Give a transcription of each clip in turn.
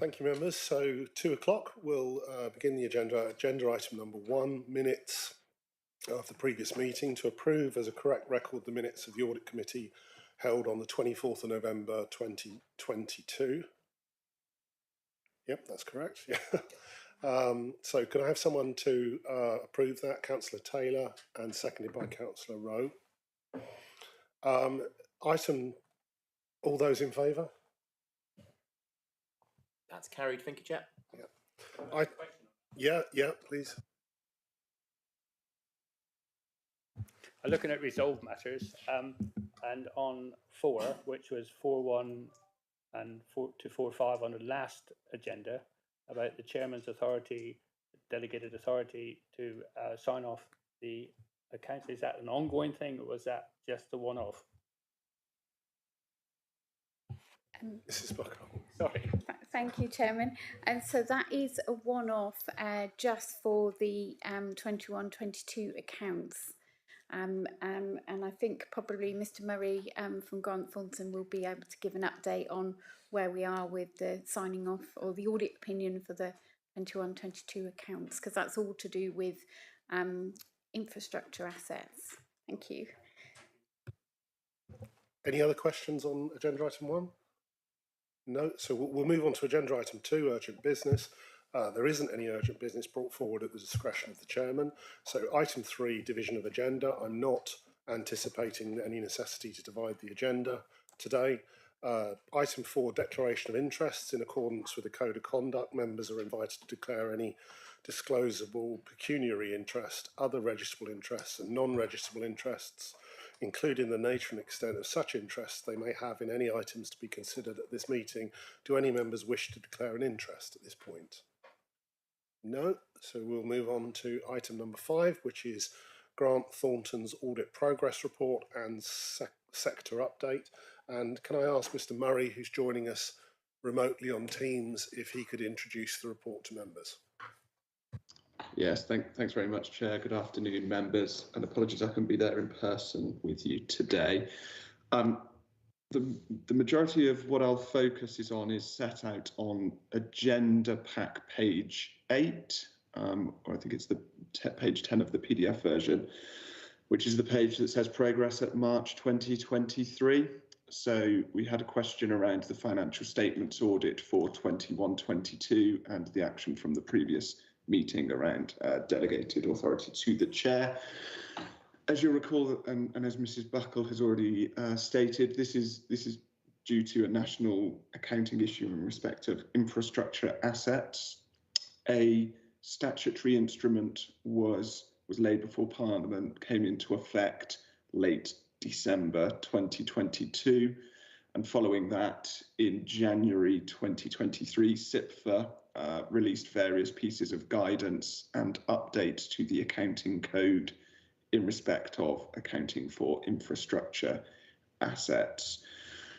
Thank you, members. So 2 o'clock, we'll begin the agenda. Agenda item number 1, minutes of the previous meeting to approve as a correct record the minutes of the Audit Committee held on the 24th of November 2022. Yep, that's correct. Yeah. So can I have someone to approve that? Councillor Taylor, and seconded by Councillor Rowe. All those in favour? That's carried. Thank you, Chair. Yeah, please. Looking at resolved matters, and on 4, which was 4.1 and 4.5 on the last agenda, about the chairman's authority, delegated authority to sign off the accounts. Is that an ongoing thing, or was that just a one-off? Mrs. Buckle. Sorry. Thank you, Chairman. And so that is a one-off just for the 21-22 accounts. And I think probably Mr. Murray from Grant Thornton will be able to give an update on where we are with the signing off or the audit opinion for the 21-22 accounts, because that's all to do with infrastructure assets. Thank you. Any other questions on agenda item 1? No, so we'll move on to agenda item 2, urgent business. There isn't any urgent business brought forward at the discretion of the chairman. So item 3, division of agenda. I'm not anticipating any necessity to divide the agenda today. Item 4, declaration of interests. In accordance with the Code of Conduct, members are invited to declare any disclosable pecuniary interest, other registrable interests and non-registrable interests, including the nature and extent of such interests they may have in any items to be considered at this meeting. Do any members wish to declare an interest at this point? No, so we'll move on to item number 5, which is Grant Thornton's audit progress report and sector update. And can I ask Mr. Murray, who's joining us remotely on Teams, if he could introduce the report to members? Yes, thanks very much, Chair. Good afternoon, members, and apologies I couldn't be there in person with you today. The majority of what I'll focus on is set out on agenda pack page 8, or I think it's the page 10 of the PDF version, which is the page that says progress at March 2023. So we had a question around the financial statements audit for 21-22 and the action from the previous meeting around delegated authority to the chair. As you'll recall, and as Mrs. Buckle has already stated, this is due to a national accounting issue in respect of infrastructure assets. A statutory instrument was laid before Parliament, came into effect late December 2022, and following that, in January 2023, CIPFA released various pieces of guidance and updates to the accounting code in respect of accounting for infrastructure assets.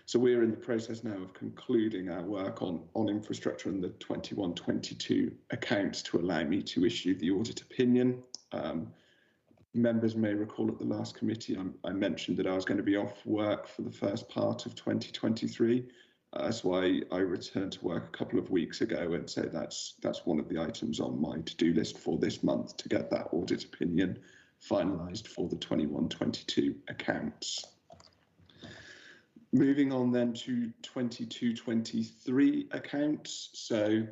So we're in the process now of concluding our work on infrastructure and the 21-22 accounts to allow me to issue the audit opinion. Members may recall at the last committee I mentioned that I was going to be off work for the first part of 2023. That's why I returned to work a couple of weeks ago, and so that's one of the items on my to-do list for this month, to get that audit opinion finalised for the 21-22 accounts. Moving on then to 22-23 accounts. So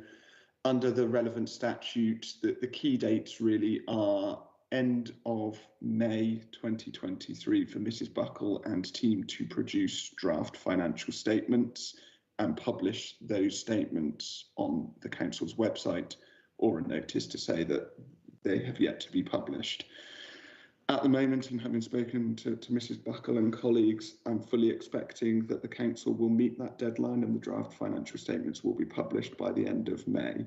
under the relevant statute, the key dates really are end of May 2023 for Mrs. Buckle and team to produce draft financial statements and publish those statements on the council's website, or a notice to say that they have yet to be published. At the moment, and having spoken to Mrs. Buckle and colleagues, I'm fully expecting that the council will meet that deadline and the draft financial statements will be published by the end of May.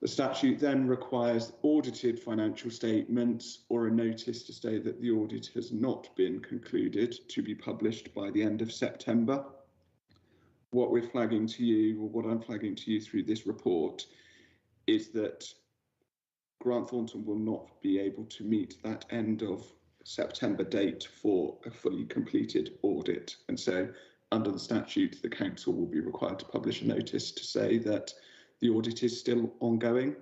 The statute then requires audited financial statements or a notice to say that the audit has not been concluded to be published by the end of September. What we're flagging to you, or what I'm flagging to you through this report, is that Grant Thornton will not be able to meet that end of September date for a fully completed audit. And so under the statute, the council will be required to publish a notice to say that the audit is still ongoing.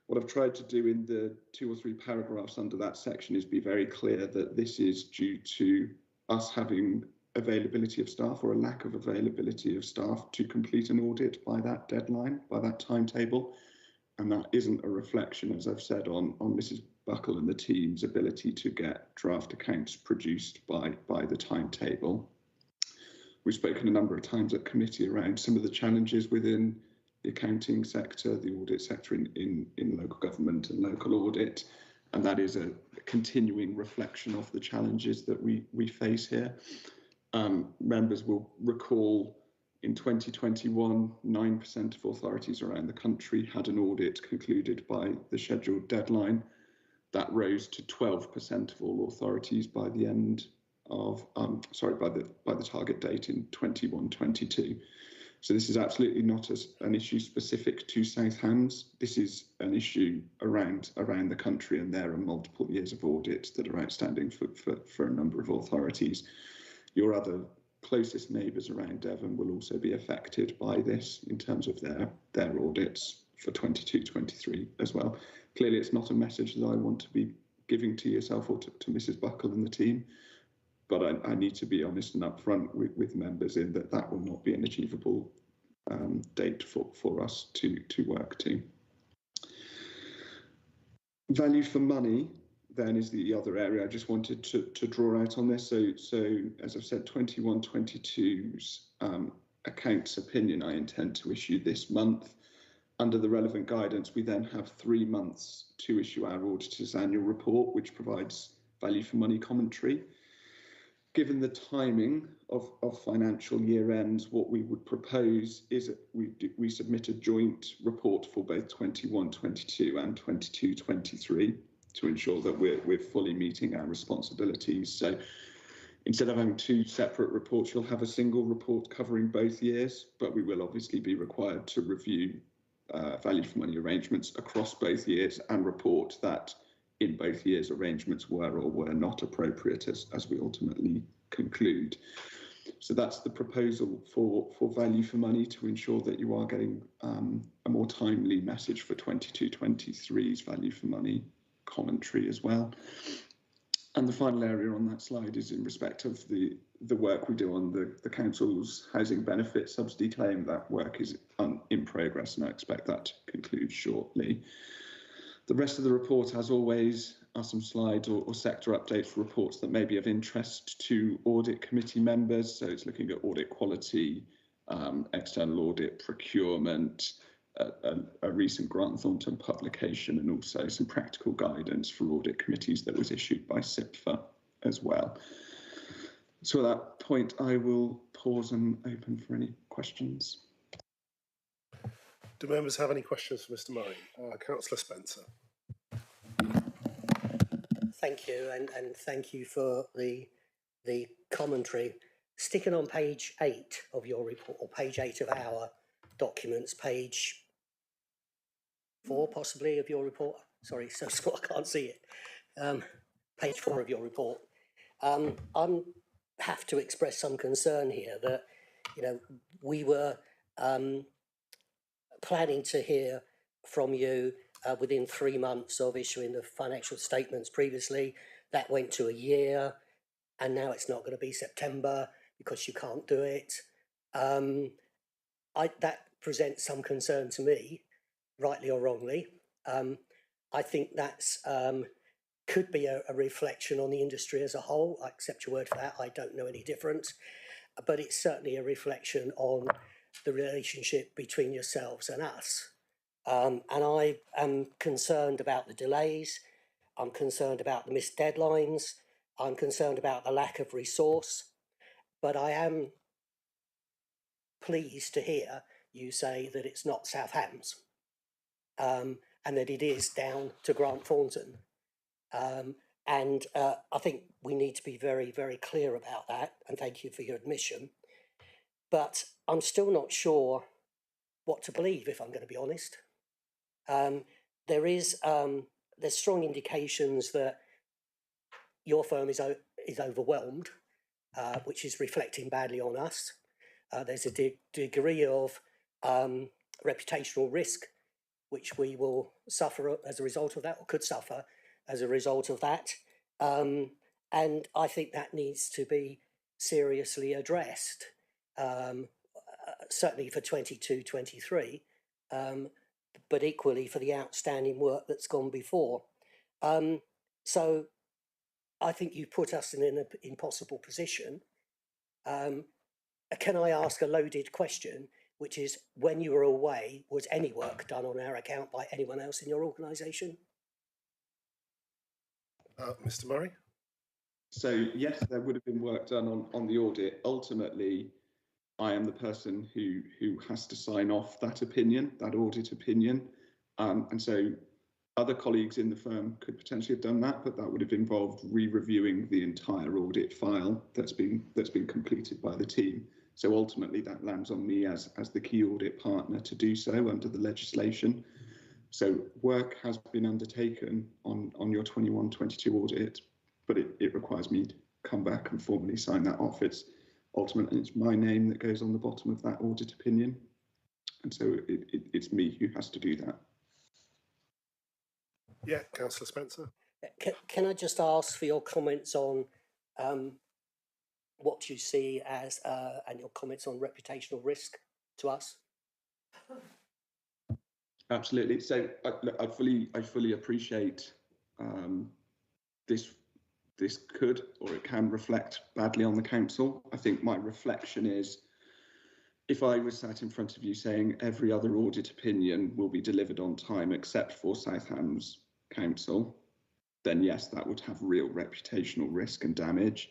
What I've tried to do in the 2 or 3 paragraphs under that section is be very clear that this is due to us having availability of staff or a lack of availability of staff to complete an audit by that deadline, by that timetable. And that isn't a reflection, as I've said, on Mrs. Buckle and the team's ability to get draft accounts produced by the timetable. We've spoken a number of times at committee around some of the challenges within the accounting sector, the audit sector in local government and local audit, and that is a continuing reflection of the challenges that we face here. Members will recall in 2021, 9% of authorities around the country had an audit concluded by the scheduled deadline. That rose to 12% of all authorities by the end of, by the target date in 21-22. So this is absolutely not an issue specific to South Hams. This is an issue around the country, and there are multiple years of audits that are outstanding for a number of authorities. Your other closest neighbours around Devon will also be affected by this in terms of their audits for 22-23 as well. Clearly, it's not a message that I want to be giving to yourself or to Mrs. Buckle and the team, but I need to be honest and upfront with members in that will not be an achievable date for us to work to. Value for money then is the other area I just wanted to draw out on this. So as I've said, 21-22's accounts opinion I intend to issue this month. Under the relevant guidance, we then have 3 months to issue our auditor's annual report, which provides value for money commentary. Given the timing of financial year ends, what we would propose is that we submit a joint report for both 21-22 and 22-23 to ensure that we're fully meeting our responsibilities. So instead of having 2 separate reports, you'll have a single report covering both years, but we will obviously be required to review value for money arrangements across both years and report that in both years arrangements were or were not appropriate as we ultimately conclude. So that's the proposal for value for money, to ensure that you are getting a more timely message for 22-23's value for money commentary as well. And the final area on that slide is in respect of the work we do on the council's housing benefit subsidy claim. That work is in progress, and I expect that to conclude shortly. The rest of the report, as always, are some slides or sector updates for reports that may be of interest to audit committee members. So it's looking at audit quality, external audit, procurement, a recent Grant Thornton publication, and also some practical guidance for audit committees that was issued by SIPFA as well. So at that point, I will pause and open for any questions. Do members have any questions for Mr. Murray? Councillor Spencer. Thank you, and thank you for the commentary. Sticking on page 8 of your report, or page 8 of our documents, page 4 possibly of your report. Sorry, so small I can't see it. Page 4 of your report. I have to express some concern here that, you know, we were planning to hear from you within 3 months of issuing the financial statements previously. That went to a year, and now it's not going to be September because you can't do it. That presents some concern to me, rightly or wrongly. I think that's could be a reflection on the industry as a whole. I accept your word for that. I don't know any different, but it's certainly a reflection on the relationship between yourselves and us. And I am concerned about the delays. I'm concerned about the missed deadlines. I'm concerned about the lack of resource. But I am pleased to hear you say that it's not South Hams, and that it is down to Grant Thornton. And I think we need to be very, very clear about that. And thank you for your admission. But I'm still not sure what to believe, if I'm going to be honest. There's strong indications that your firm is overwhelmed, which is reflecting badly on us. There's a degree of reputational risk, which we will suffer as a result of that, or could suffer as a result of that. And I think that needs to be seriously addressed, certainly for 22-23, but equally for the outstanding work that's gone before. So I think you put us in an impossible position. Can I ask a loaded question, which is, when you were away, was any work done on our account by anyone else in your organisation? Mr. Murray? So yes, there would have been work done on the audit. Ultimately, I am the person who has to sign off that opinion, that audit opinion. And so other colleagues in the firm could potentially have done that, but that would have involved re-reviewing the entire audit file that's been completed by the team. So ultimately that lands on me as the key audit partner to do so under the legislation. So work has been undertaken on your 21-22 audit, but it requires me to come back and formally sign that off. Ultimately, it's my name that goes on the bottom of that audit opinion. And so it's me who has to do that. Yeah, Councillor Spencer. Can I just ask for your comments on what you see as, and your comments on reputational risk to us? Absolutely. So I fully appreciate this could, or it can, reflect badly on the council. I think my reflection is, if I was sat in front of you saying every other audit opinion will be delivered on time except for South Hams Council, then yes, that would have real reputational risk and damage.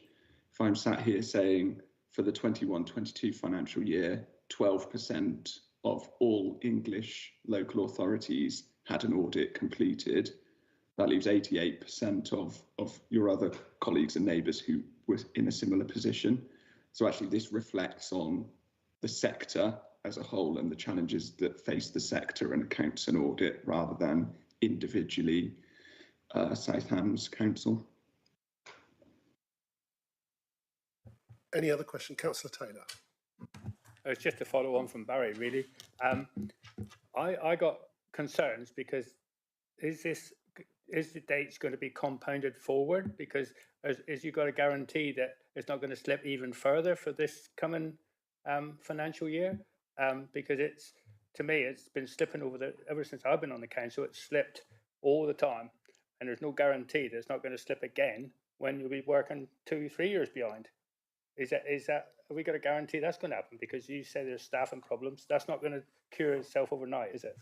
If I'm sat here saying for the 21-22 financial year, 12% of all English local authorities had an audit completed, that leaves 88% of your other colleagues and neighbours who were in a similar position. So actually this reflects on the sector as a whole and the challenges that face the sector and accounts and audit, rather than individually South Hams Council. Any other question? Councillor Taylor. It's just a follow on from Barry, really. I got concerns because is the dates going to be compounded forward? Because is you got a guarantee that it's not going to slip even further for this coming financial year? Because to me, it's been slipping ever since I've been on the council. It's slipped all the time, and there's no guarantee that it's not going to slip again when you'll be working 2-3 years behind. Is that have we got a guarantee that's going to happen? Because you say there's staffing problems. That's not going to cure itself overnight, is it?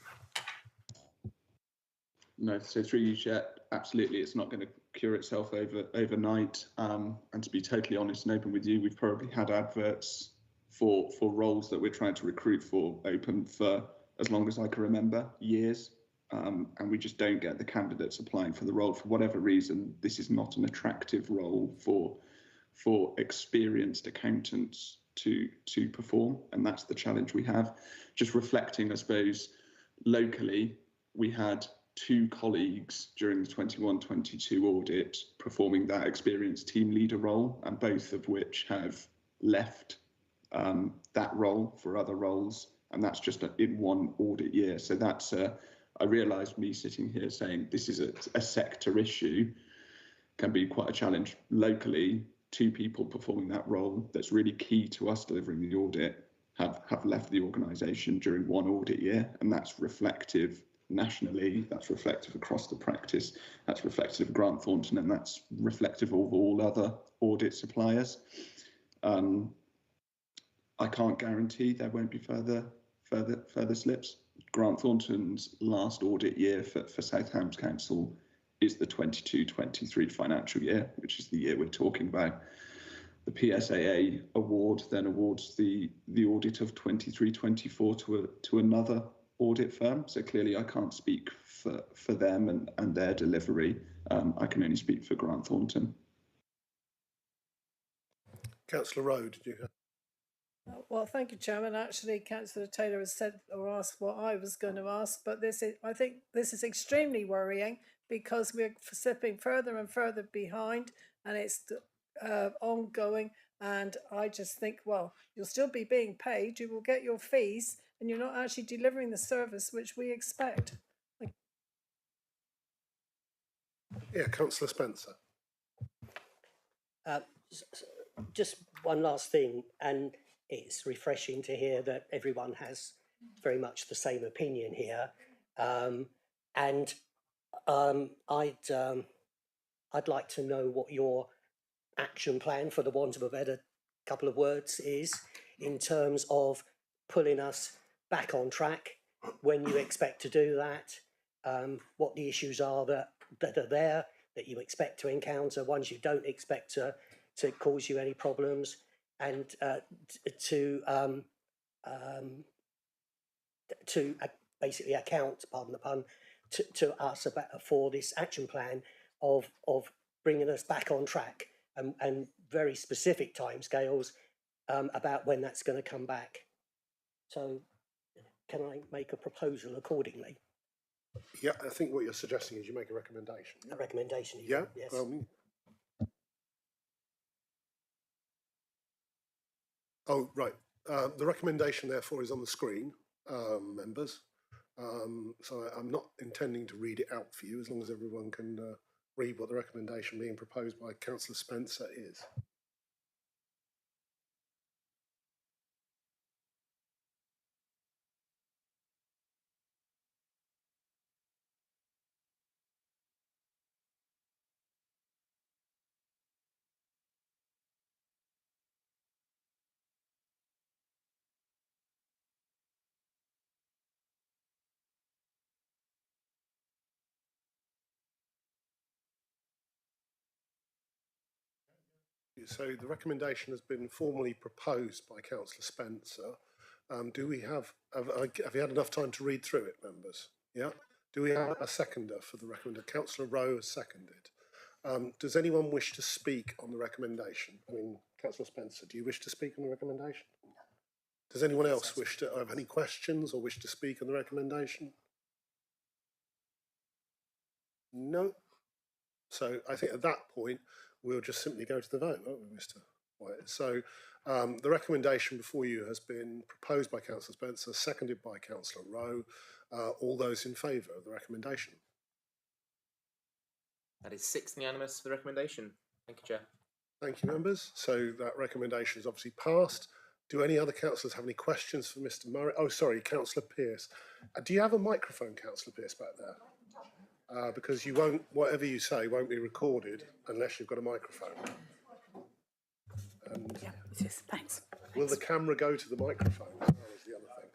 No, so through you, Chair, absolutely, it's not going to cure itself overnight. And to be totally honest and open with you, we've probably had adverts for roles that we're trying to recruit for open for as long as I can remember, years. And we just don't get the candidates applying for the role for whatever reason. This is not an attractive role for experienced accountants to perform, and that's the challenge we have. Just reflecting, I suppose, locally, we had 2 colleagues during the 21-22 audit performing that experienced team leader role, and both of which have left that role for other roles, and that's just in one audit year. So that's I realised me sitting here saying this is a sector issue can be quite a challenge. Locally, 2 people performing that role that's really key to us delivering the audit have left the organisation during one audit year, and that's reflective nationally, that's reflective across the practice, that's reflective of Grant Thornton, and that's reflective of all other audit suppliers. I can't guarantee there won't be further slips. Grant Thornton's last audit year for South Hams Council is the 22-23 financial year, which is the year we're talking about. The PSAA award then awards the audit of 23-24 to another audit firm. So clearly I can't speak for them and their delivery. I can only speak for Grant Thornton. Councillor Rowe, did you have? Well, thank you, Chairman. Actually, Councillor Taylor has said or asked what I was going to ask, but I think this is extremely worrying because we're slipping further and further behind, and it's ongoing. And I just think, well, you'll still be being paid, you will get your fees, and you're not actually delivering the service which we expect. Yeah, Councillor Spencer. Just one last thing, and it's refreshing to hear that everyone has very much the same opinion here. I'd like to know what your action plan, for the want of a better couple of words, is in terms of pulling us back on track, when you expect to do that, what the issues are that are there that you expect to encounter, ones you don't expect to cause you any problems, and to basically account, pardon the pun, to us about for this action plan of bringing us back on track, and very specific timescales about when that's going to come back. So, can I make a proposal accordingly? Yeah, I think what you're suggesting is you make a recommendation. A recommendation, Yeah. yes. Oh, right. The recommendation, therefore, is on the screen, members. So I'm not intending to read it out for you, as long as everyone can read what the recommendation being proposed by Councillor Spencer is. So the recommendation has been formally proposed by Councillor Spencer. Do we have you had enough time to read through it, members? Yeah. Do we have a seconder for the recommendation? Councillor Rowe has seconded. Does anyone wish to speak on the recommendation? I mean, Councillor Spencer, do you wish to speak on the recommendation? Does anyone else wish to have any questions or wish to speak on the recommendation? No. So I think at that point, we'll just simply go to the vote, won't we, Mr. White? So the recommendation before you has been proposed by Councillor Spencer, seconded by Councillor Rowe. All those in favour of the recommendation? That is 6 unanimous for the recommendation. Thank you, Chair. Thank you, members. So that recommendation is obviously passed. Do any other councillors have any questions for Mr. Murray? Oh, sorry, Councillor Pearce. Do you have a microphone, Councillor Pearce, back there? Because you won't, whatever you say won't be recorded unless you've got a microphone. And yeah, it is. Thanks. Will the camera go to the microphone as well as the other thing?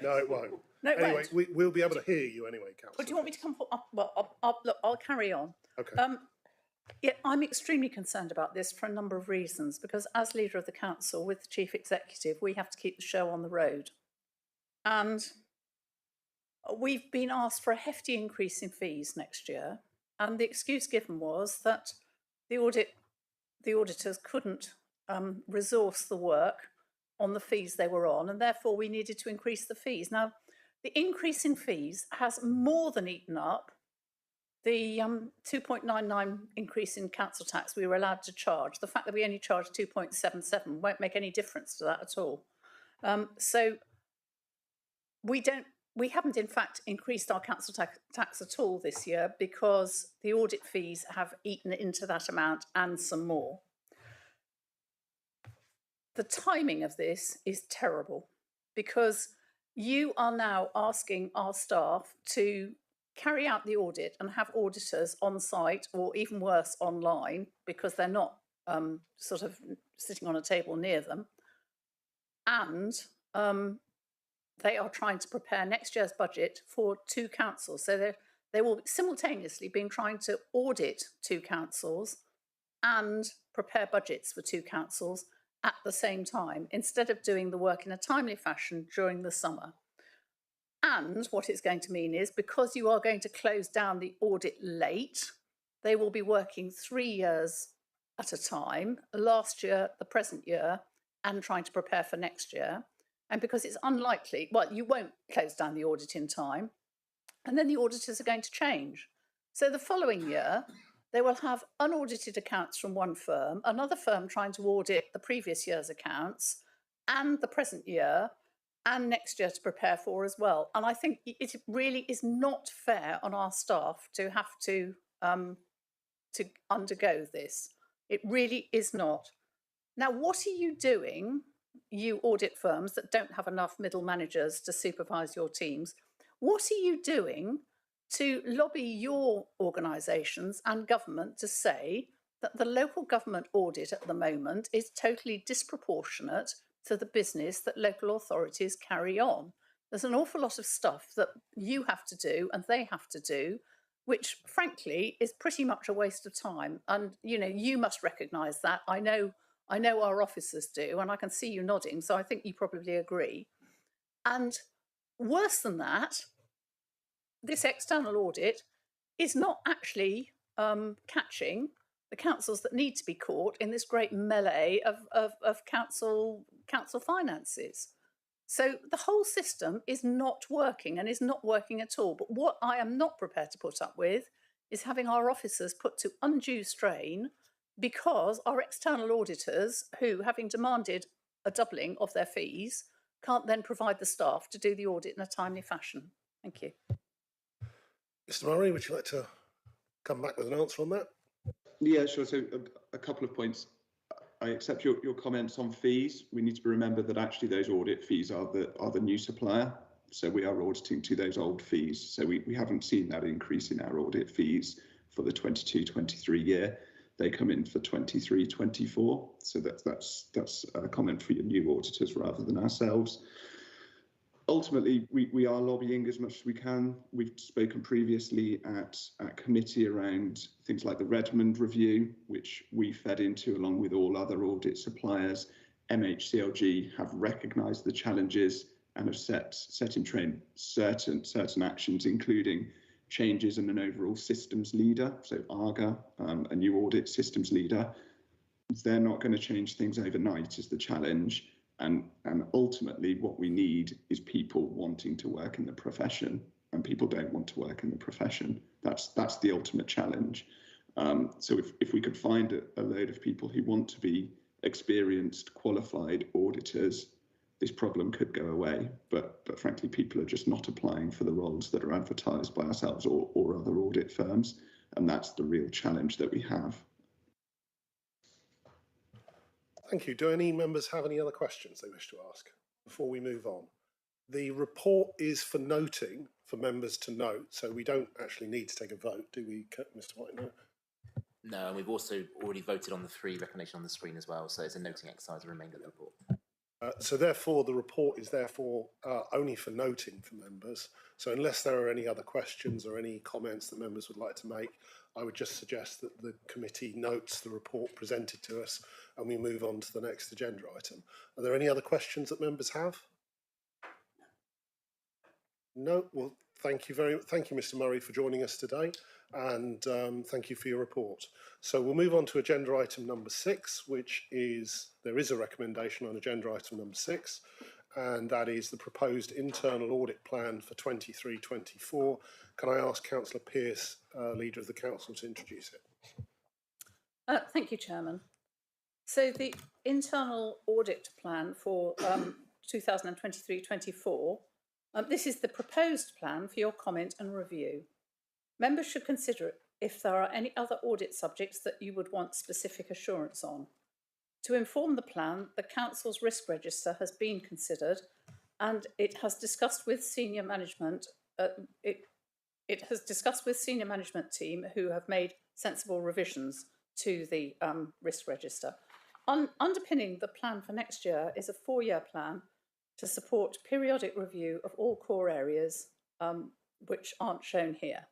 No, it won't. No, it anyway, won't. We'll be able to hear you anyway, Councillor. But do you want me to come? Well, look, I'll carry on. Okay. Yeah, I'm extremely concerned about this for a number of reasons, because as leader of the council with the chief executive, we have to keep the show on the road. And we've been asked for a hefty increase in fees next year. And the excuse given was that the auditors couldn't resource the work on the fees they were on, and therefore we needed to increase the fees. Now, the increase in fees has more than eaten up the 2.99 increase in council tax we were allowed to charge. The fact that we only charge 2.77 won't make any difference to that at all. So we haven't in fact increased our council tax at all this year, because the audit fees have eaten into that amount and some more. The timing of this is terrible, because you are now asking our staff to carry out the audit and have auditors on site, or even worse, online, because they're not sort of sitting on a table near them. And they are trying to prepare next year's budget for 2 councils. So they will simultaneously be trying to audit 2 councils and prepare budgets for 2 councils at the same time, instead of doing the work in a timely fashion during the summer. And what it's going to mean is, because you are going to close down the audit late, they will be working 3 years at a time, last year, the present year, and trying to prepare for next year. And because it's unlikely, well, you won't close down the audit in time, and then the auditors are going to change. So the following year, they will have unaudited accounts from one firm, another firm trying to audit the previous year's accounts and the present year and next year to prepare for as well. And I think it really is not fair on our staff to have to undergo this. It really is not. Now, what are you doing, you audit firms that don't have enough middle managers to supervise your teams? What are you doing to lobby your organisations and government to say that the local government audit at the moment is totally disproportionate to the business that local authorities carry on? There's an awful lot of stuff that you have to do and they have to do, which frankly is pretty much a waste of time. And, you know, you must recognise that. I know our officers do, and I can see you nodding, so I think you probably agree. And worse than that, this external audit is not actually catching the councils that need to be caught in this great melee of council finances. So the whole system is not working and is not working at all. But what I am not prepared to put up with is having our officers put to undue strain because our external auditors, who, having demanded a doubling of their fees, can't then provide the staff to do the audit in a timely fashion. Thank you. Mr. Murray, would you like to come back with an answer on that? Yeah, sure. So a couple of points. I accept your comments on fees. We need to remember that actually those audit fees are the new supplier. So we are auditing to those old fees. So we haven't seen that increase in our audit fees for the 22-23 year. They come in for 23-24. So that's a comment for your new auditors rather than ourselves. Ultimately, we are lobbying as much as we can. We've spoken previously at committee around things like the Redmond review, which we fed into along with all other audit suppliers. MHCLG have recognised the challenges and have set in train certain actions, including changes in an overall systems leader, so ARGA, a new audit systems leader. They're not going to change things overnight is the challenge. And ultimately, what we need is people wanting to work in the profession, and people don't want to work in the profession. That's the ultimate challenge. So if we could find a load of people who want to be experienced, qualified auditors, this problem could go away. But frankly, people are just not applying for the roles that are advertised by ourselves or other audit firms, and that's the real challenge that we have. Thank you. Do any members have any other questions they wish to ask before we move on? The report is for noting, for members to note, so we don't actually need to take a vote, do we, Mr. White? No, and we've also already voted on the 3 recommendations on the screen as well, so it's a noting exercise, the remainder of the report. So therefore, the report is only for noting for members. So unless there are any other questions or any comments that members would like to make, I would just suggest that the committee notes the report presented to us and we move on to the next agenda item. Are there any other questions that members have? No? Well, thank you, Mr. Murray, for joining us today, and thank you for your report. So we'll move on to agenda item number 6, which is, there is a recommendation on agenda item number 6, and that is the proposed internal audit plan for 23-24. Can I ask Councillor Pearce, Leader of the Council, to introduce it? Thank you, Chairman. So the internal audit plan for 2023-24, this is the proposed plan for your comment and review. Members should consider it if there are any other audit subjects that you would want specific assurance on. To inform the plan, the Council's risk register has been considered and it has discussed with senior management. It has discussed with senior management team who have made sensible revisions to the risk register. Underpinning the plan for next year is a 4-year plan to support periodic review of all core areas which aren't shown here.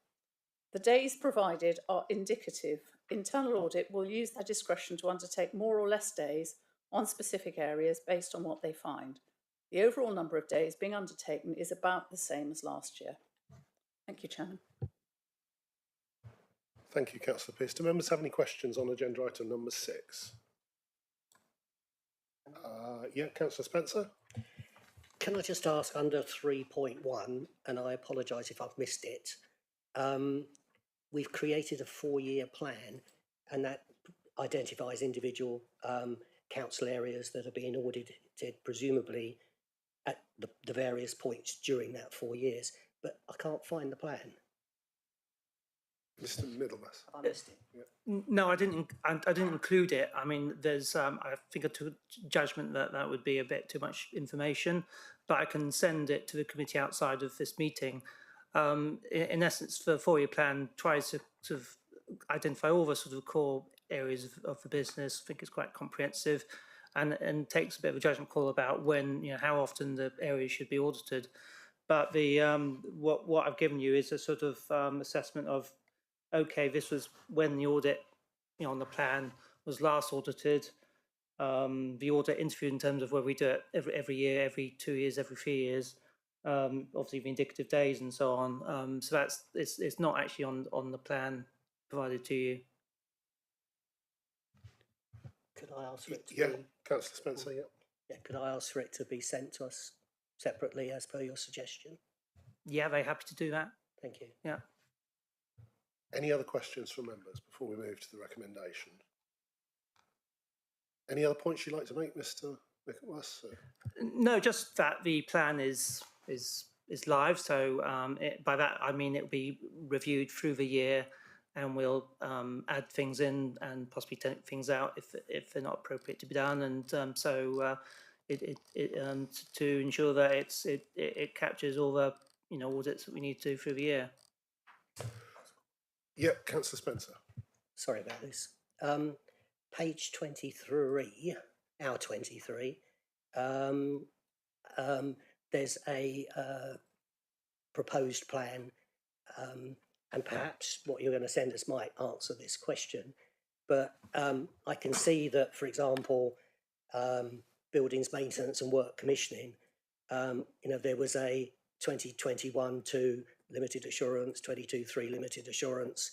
The days provided are indicative. Internal audit will use their discretion to undertake more or less days on specific areas based on what they find. The overall number of days being undertaken is about the same as last year. Thank you, Chairman. Thank you, Councillor Pearce. Do members have any questions on agenda item number 6? Yeah, Councillor Spencer. Can I just ask under 3.1, and I apologise if I've missed it, we've created a 4-year plan, and that identifies individual council areas that are being audited, presumably at the various points during that 4 years. But I can't find the plan. Mr. Middlemas. Have I missed it? No, I didn't. I didn't include it. I mean, there's. I think I took judgment that that would be a bit too much information, but I can send it to the committee outside of this meeting. In essence, the 4-year plan tries to sort of identify all the sort of core areas of the business. I think it's quite comprehensive, and takes a bit of a judgment call about when, how often the areas should be audited. But the what I've given you is a sort of assessment of, okay, this was when the audit, on the plan was last audited. The audit interview in terms of whether we do it every year, every 2 years, every 3 years. Obviously the indicative days and so on. So it's not actually on the plan provided to you. Could I ask for it to Yeah, be? Councillor Spencer. Yeah. Yeah, could I ask for it to be sent to us separately as per your suggestion? Yeah, very happy to do that. Thank you. Yeah. Any other questions from members before we move to the recommendation? Any other points you'd like to make, Mr. Michaelmas? No, just that the plan is live. So by that I mean it will be reviewed through the year, and we'll add things in and possibly take things out if they're not appropriate to be done. And to ensure that it captures all the audits that we need to do through the year. Yep, Councillor Spencer. Sorry about this. Page 23, our 23, there's a proposed plan, and perhaps what you're going to send us might answer this question. But I can see that, for example, buildings maintenance and work commissioning, there was a 2021-2 limited assurance, 22-3 limited assurance,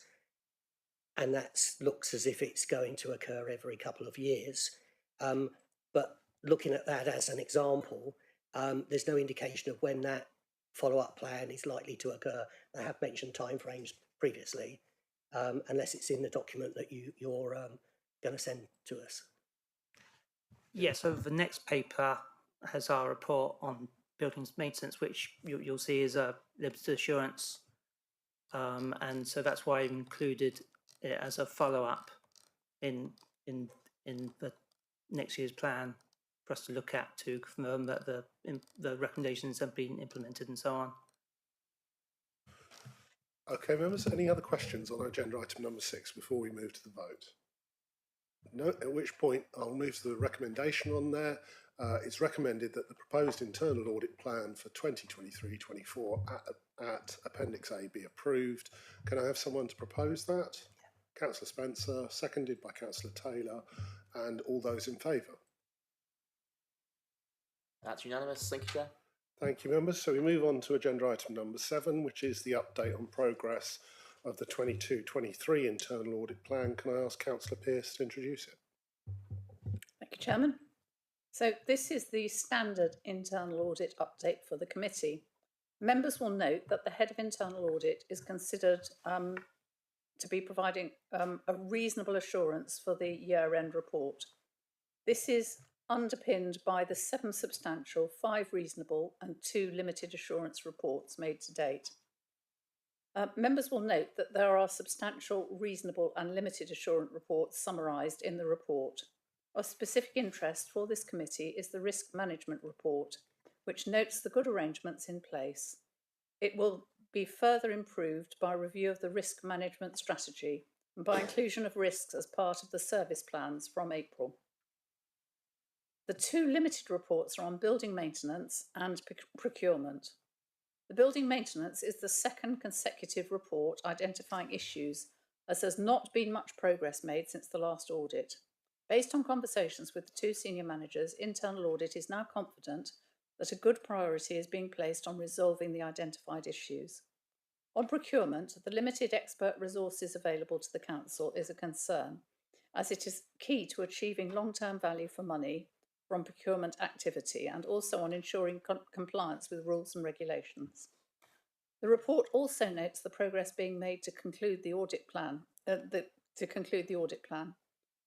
and that looks as if it's going to occur every couple of years. But looking at that as an example, there's no indication of when that follow-up plan is likely to occur. I have mentioned timeframes previously, unless it's in the document that you're going to send to us. Yeah, so the next paper has our report on buildings maintenance, which you'll see is a limited assurance, and so that's why I included it as a follow-up in the next year's plan for us to look at to confirm that the recommendations have been implemented and so on. Okay, members, any other questions on agenda item number 6 before we move to the vote? No, at which point I'll move to the recommendation on there. It's recommended that the proposed internal audit plan for 2023-24 at Appendix A be approved. Can I have someone to propose that? Councillor Spencer, seconded by Councillor Taylor, and all those in favour? That's unanimous. Thank you, Chair. Thank you, members. So we move on to agenda item number 7, which is the update on progress of the 22-23 internal audit plan. Can I ask Councillor Pearce to introduce it? Thank you, Chairman. So this is the standard internal audit update for the committee. Members will note that the head of internal audit is considered to be providing a reasonable assurance for the year-end report. This is underpinned by the 7 substantial, 5 reasonable and 2 limited assurance reports made to date. Members will note that there are substantial, reasonable and limited assurance reports summarised in the report. Of specific interest for this committee is the risk management report, which notes the good arrangements in place. It will be further improved by review of the risk management strategy and by inclusion of risks as part of the service plans from April. The 2 limited reports are on building maintenance and procurement. The building maintenance is the second consecutive report identifying issues, as there's not been much progress made since the last audit. Based on conversations with the 2 senior managers, internal audit is now confident that a good priority is being placed on resolving the identified issues. On procurement, the limited expert resources available to the council is a concern, as it is key to achieving long-term value for money from procurement activity and also on ensuring compliance with rules and regulations. The report also notes the progress being made to conclude the audit plan.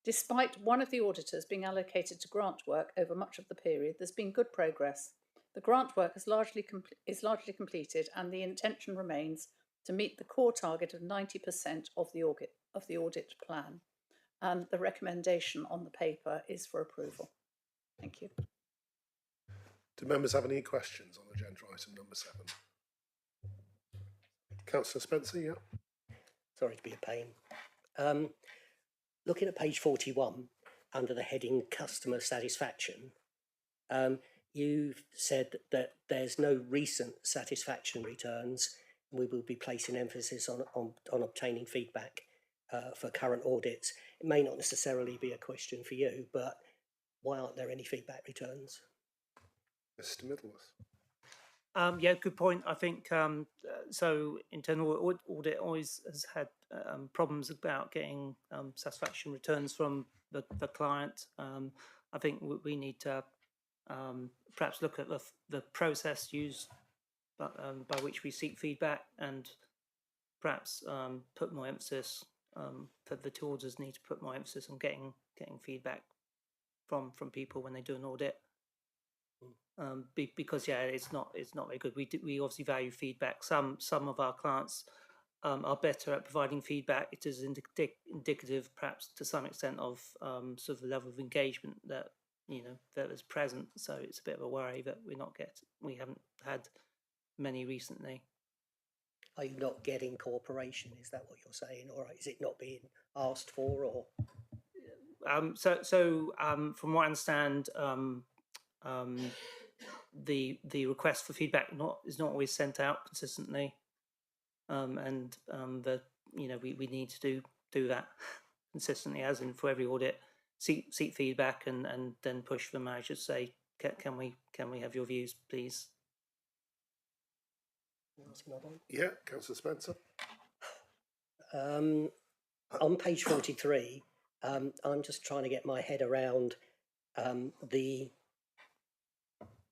Despite one of the auditors being allocated to grant work over much of the period, there's been good progress. The grant work is largely completed, and the intention remains to meet the core target of 90% of the audit plan. And the recommendation on the paper is for approval. Thank you. Do members have any questions on agenda item number 7? Councillor Spencer, yeah. Sorry to be a pain. Looking at page 41, under the heading Customer Satisfaction, you've said that there's no recent satisfaction returns. We will be placing emphasis on obtaining feedback for current audits. It may not necessarily be a question for you, but why aren't there any feedback returns? Mr. Middleworth. Yeah, good point. I think so. Internal audit always has had problems about getting satisfaction returns from the client. I think we need to perhaps look at the process used by which we seek feedback, and perhaps put more emphasis. That the two auditors need to put more emphasis on getting feedback from people when they do an audit. Because yeah, it's not very good. We obviously value feedback. Some of our clients are better at providing feedback. It is indicative, perhaps to some extent, of sort of the level of engagement that that is present. So it's a bit of a worry that we haven't had many recently. Are you not getting cooperation? Is that what you're saying, or is it not being asked for? Or from what I understand, the request for feedback is not always sent out consistently, and we need to do that consistently, as in for every audit, seek feedback and then push for the manager to say, can we have your views, please? Yeah, Councillor Spencer. On page 43, I'm just trying to get my head around the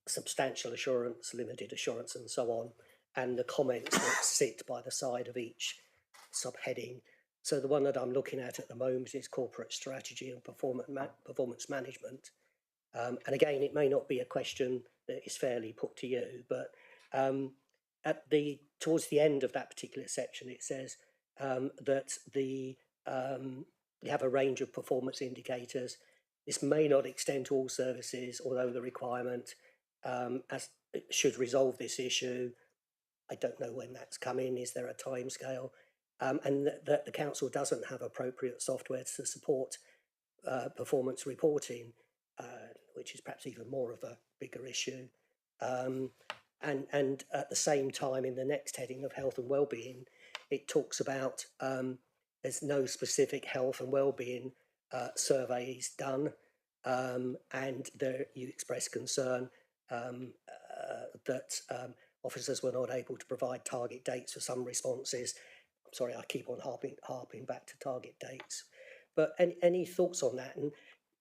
substantial assurance, limited assurance, and so on, and the comments that sit by the side of each subheading. So the one that I'm looking at the moment is corporate strategy and performance management. And again, it may not be a question that is fairly put to you, but towards the end of that particular section, it says that we have a range of performance indicators. This may not extend to all services, although the requirement should resolve this issue. I don't know when that's coming. Is there a timescale? And that the council doesn't have appropriate software to support performance reporting, which is perhaps even more of a bigger issue. And at the same time, in the next heading of health and wellbeing, it talks about there's no specific health and wellbeing surveys done, and there you express concern that officers were not able to provide target dates for some responses. I'm sorry, I keep on harping back to target dates. But any thoughts on that? And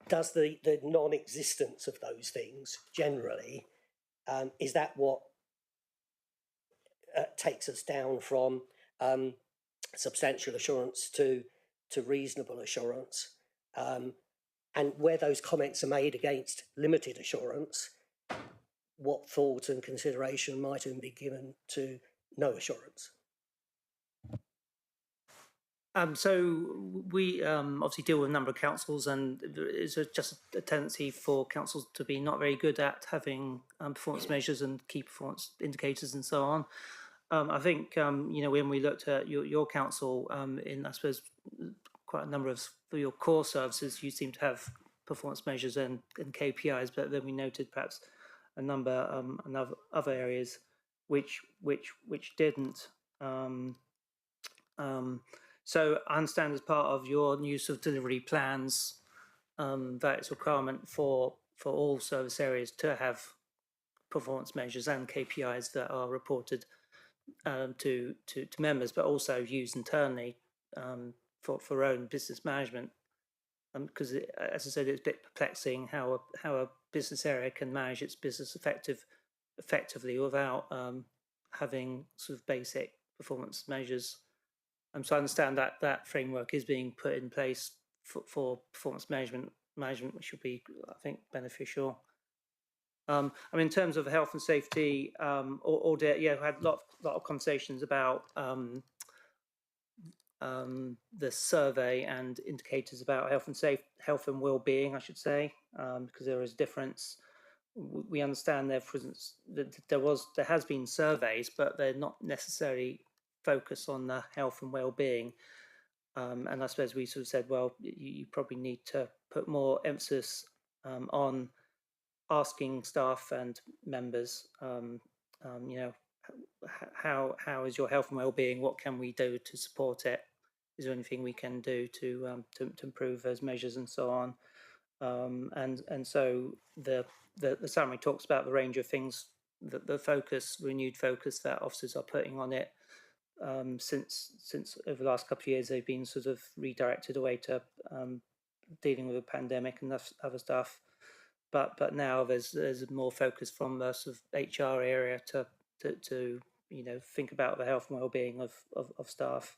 does the non-existence of those things generally, is that what takes us down from substantial assurance to reasonable assurance? And where those comments are made against limited assurance, what thought and consideration might even be given to no assurance? So we obviously deal with a number of councils, and there is just a tendency for councils to be not very good at having performance measures and key performance indicators and so on. I think when we looked at your council, in I suppose quite a number of for your core services, you seem to have performance measures and KPIs, but then we noted perhaps a number of other areas which didn't. So I understand as part of your new sort of delivery plans that it's a requirement for all service areas to have performance measures and KPIs that are reported to members, but also used internally for own business management. Because as I said, it's a bit perplexing how a business area can manage its business effectively without having sort of basic performance measures. So I understand that that framework is being put in place for performance management, which will be, I think, beneficial. I mean, in terms of health and safety audit, yeah, we had a lot of conversations about the survey and indicators about health and well-being, I should say, because there is a difference. We understand there, for instance, that there has been surveys, but they're not necessarily focused on the health and well-being. And I suppose we sort of said, well, you probably need to put more emphasis on asking staff and members, you know, how is your health and well-being? What can we do to support it? Is there anything we can do to improve those measures and so on? And so the summary talks about the range of things, the renewed focus that officers are putting on it. Since over the last couple of years, they've been sort of redirected away to dealing with a pandemic and other stuff. But now there's more focus from the sort of HR area to you know, think about the health and well-being of staff.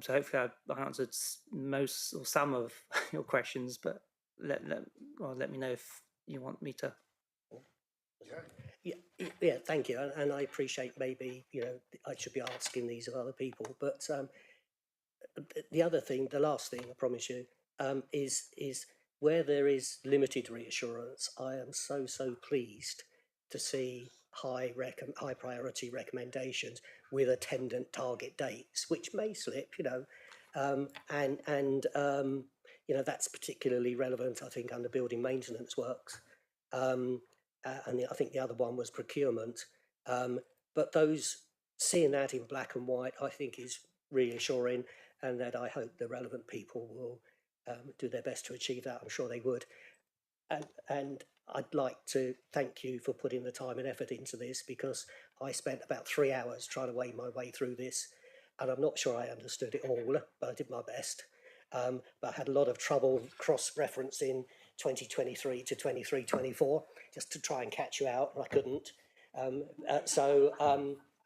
So hopefully I answered most or some of your questions, but let me know if you want me to. Yeah, thank you, and I appreciate maybe, you know, I should be asking these of other people, but the other thing, the last thing, I promise you, is where there is limited reassurance, I am so pleased to see high priority recommendations with attendant target dates, which may slip, you know, and you know, that's particularly relevant, I think, under building maintenance works. And I think the other one was procurement. But seeing that in black and white, I think, is reassuring, and that I hope the relevant people will do their best to achieve that. I'm sure they would. And I'd like to thank you for putting the time and effort into this, because I spent about 3 hours trying to weigh my way through this, and I'm not sure I understood it all, but I did my best. But I had a lot of trouble cross-referencing 2023 to 23-24 just to try and catch you out, and I couldn't. And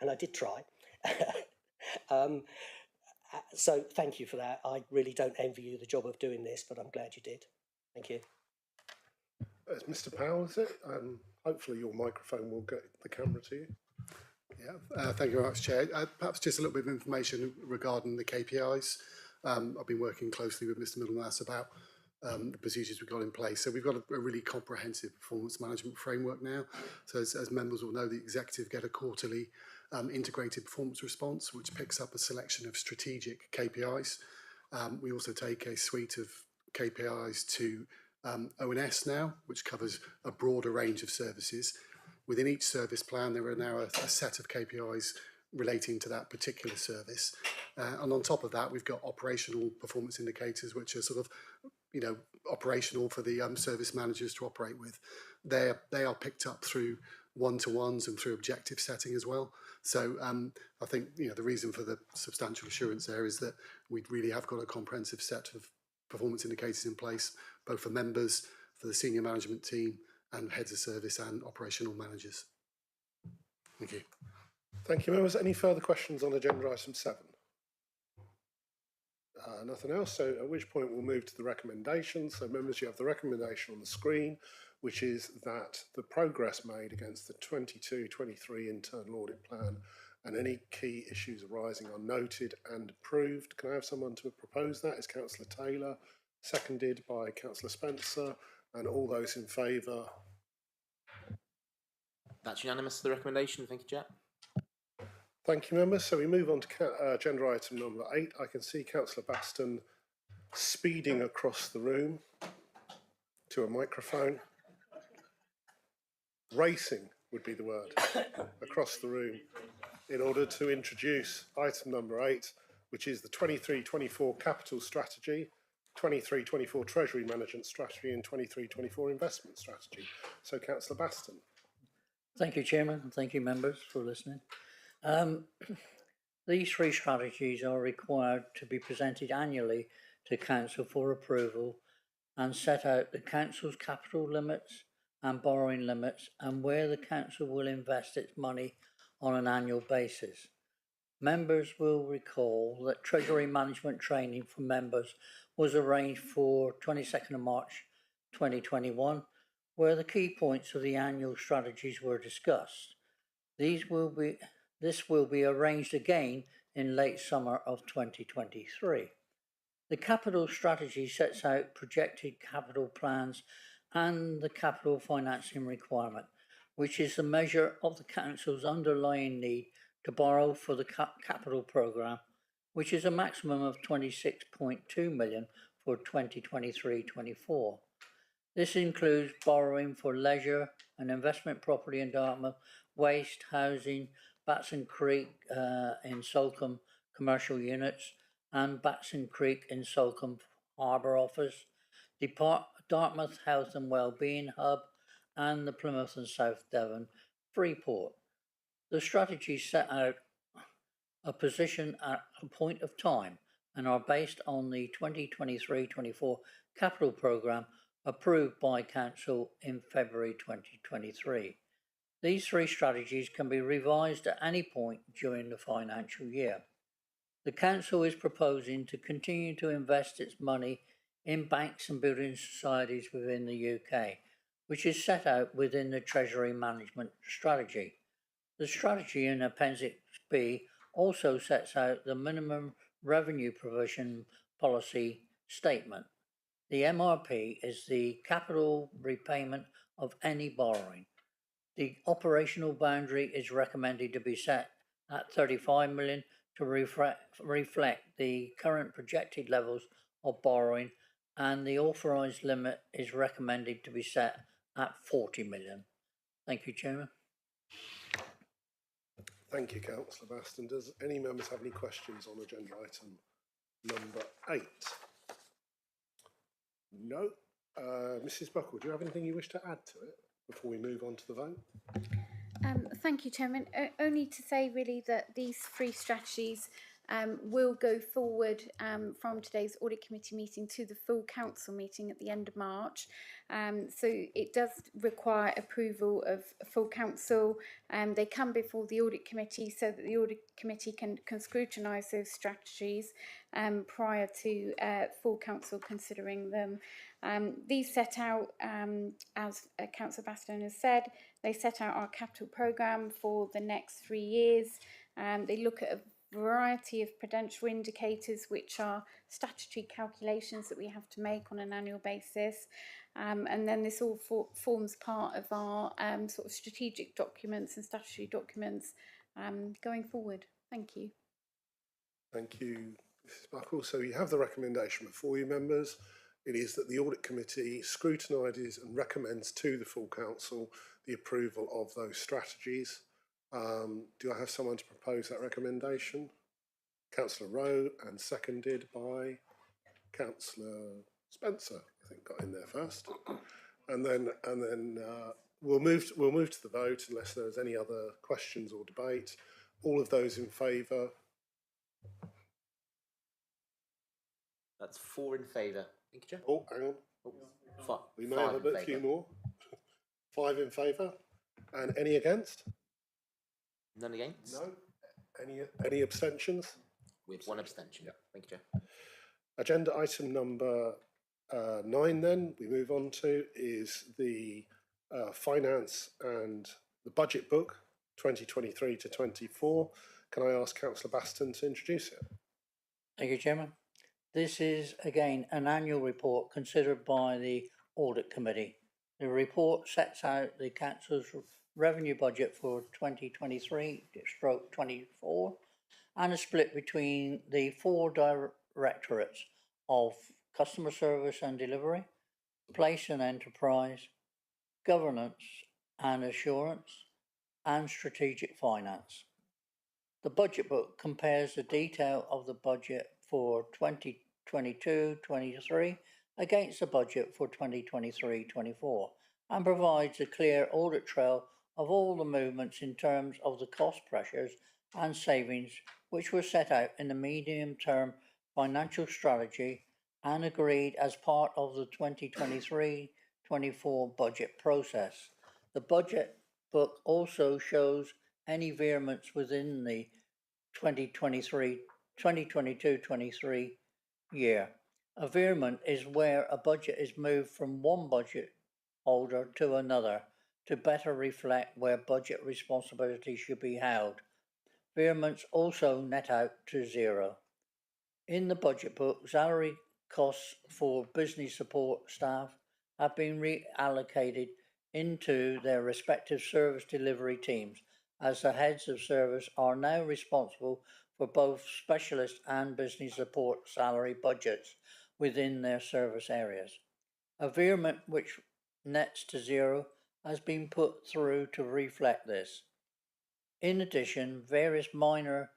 I did try. So thank you for that. I really don't envy you the job of doing this, but I'm glad you did. Thank you. Mr. Powell, is it? Hopefully your microphone will get the camera to you. Yeah, thank you very much, Chair. Perhaps just a little bit of information regarding the KPIs. I've been working closely with Mr. Middlemas about the procedures we've got in place. So we've got a really comprehensive performance management framework now. So as members will know, the executive get a quarterly integrated performance response, which picks up a selection of strategic KPIs. We also take a suite of KPIs to ONS now, which covers a broader range of services. Within each service plan, there are now a set of KPIs relating to that particular service. And on top of that, we've got operational performance indicators, which are sort of, you know, operational for the service managers to operate with. They are picked up through one-to-ones and through objective setting as well. So I think, you know, the reason for the substantial assurance there is that we really have got a comprehensive set of performance indicators in place, both for members, for the senior management team, and heads of service and operational managers. Thank you. Thank you, members. Any further questions on agenda item 7? Nothing else, so at which point we'll move to the recommendations. So members, you have the recommendation on the screen, which is that the progress made against the 22-23 internal audit plan and any key issues arising are noted and approved. Can I have someone to propose that? Is Councillor Taylor, seconded by Councillor Spencer, and all those in favour? That's unanimous, the recommendation. Thank you, Jack. Thank you, members. So we move on to agenda item number 8. I can see Councillor Baston speeding across the room to a microphone. Racing would be the word, across the room, in order to introduce item number 8, which is the 23-24 capital strategy, 23-24 treasury management strategy, and 23-24 investment strategy. So, Councillor Baston. Thank you, Chairman, and thank you, members, for listening. These 3 strategies are required to be presented annually to Council for approval and set out the Council's capital limits, and borrowing limits, and where the council will invest its money on an annual basis. Members will recall that Treasury Management training for members was arranged for 22nd of March 2021, where the key points of the annual strategies were discussed. This will be arranged again in late summer of 2023. The capital strategy sets out projected capital plans and the capital financing requirement, which is the measure of the council's underlying need to borrow for the capital programme, which is a maximum of 26.2 million for 2023-24. This includes borrowing for leisure and investment property in Dartmouth, waste, housing, Batson Creek in Salcombe commercial units, and Batson Creek in Salcombe Harbour Office, Dartmouth Health and Wellbeing Hub, and the Plymouth and South Devon Freeport. The strategies set out a position at a point of time and are based on the 2023-24 capital programme approved by Council in February 2023. These three strategies can be revised at any point during the financial year. The Council is proposing to continue to invest its money in banks and building societies within the UK, which is set out within the Treasury Management strategy. The strategy in Appendix B also sets out the minimum revenue provision policy statement. The MRP is the capital repayment of any borrowing. The operational boundary is recommended to be set at 35 million to reflect the current projected levels of borrowing, and the authorised limit is recommended to be set at 40 million. Thank you, Chairman. Thank you, Councillor Baston. Does any members have any questions on agenda item number 8? No. Mrs. Buckle, do you have anything you wish to add to it before we move on to the vote? Thank you, Chairman. Only to say really that these three strategies will go forward from today's Audit Committee meeting to the full Council meeting at the end of March. So it does require approval of full Council. They come before the Audit Committee so that the Audit Committee can scrutinise those strategies prior to full Council considering them. These set out, as Councillor Baston has said, they set out our capital programme for the next 3 years. They look at a variety of prudential indicators, which are statutory calculations that we have to make on an annual basis. And then this all forms part of our sort of strategic documents and statutory documents going forward. Thank you. Thank you, Mrs. Buckle. So you have the recommendation before you, members. It is that the Audit Committee scrutinises and recommends to the full Council the approval of those strategies. Do I have someone to propose that recommendation? Councillor Rowe, and seconded by Councillor Spencer, I think got in there first. And then we'll move to the vote unless there's any other questions or debate. All of those in favour? That's 4 in favour. Thank you, Chair. Oh, hang on. We may have a few more. 5 in favour. And any against? None against? No. Any abstentions? We have 1 abstention. Yeah. Thank you, Chair. Agenda item number 9 then, we move on to, is the finance and the budget book 2023 to 24. Can I ask Councillor Baston to introduce it? Thank you, Chairman. This is again an annual report considered by the Audit Committee. The report sets out the Council's revenue budget for 2023/24 and a split between the 4 directorates of customer service and delivery, place and enterprise, governance and assurance, and strategic finance. The budget book compares the detail of the budget for 2022-23 against the budget for 2023-24 and provides a clear audit trail of all the movements in terms of the cost pressures and savings which were set out in the medium-term financial strategy and agreed as part of the 24 budget process. The budget book also shows any veerments within the 2022-23 year. A veerment is where a budget is moved from one budget holder to another to better reflect where budget responsibility should be held. Veerments also net out to zero. In the budget book, salary costs for business support staff have been reallocated into their respective service delivery teams, as the heads of service are now responsible for both specialist and business support salary budgets within their service areas. A veerment which nets to zero has been put through to reflect this. In addition, various minor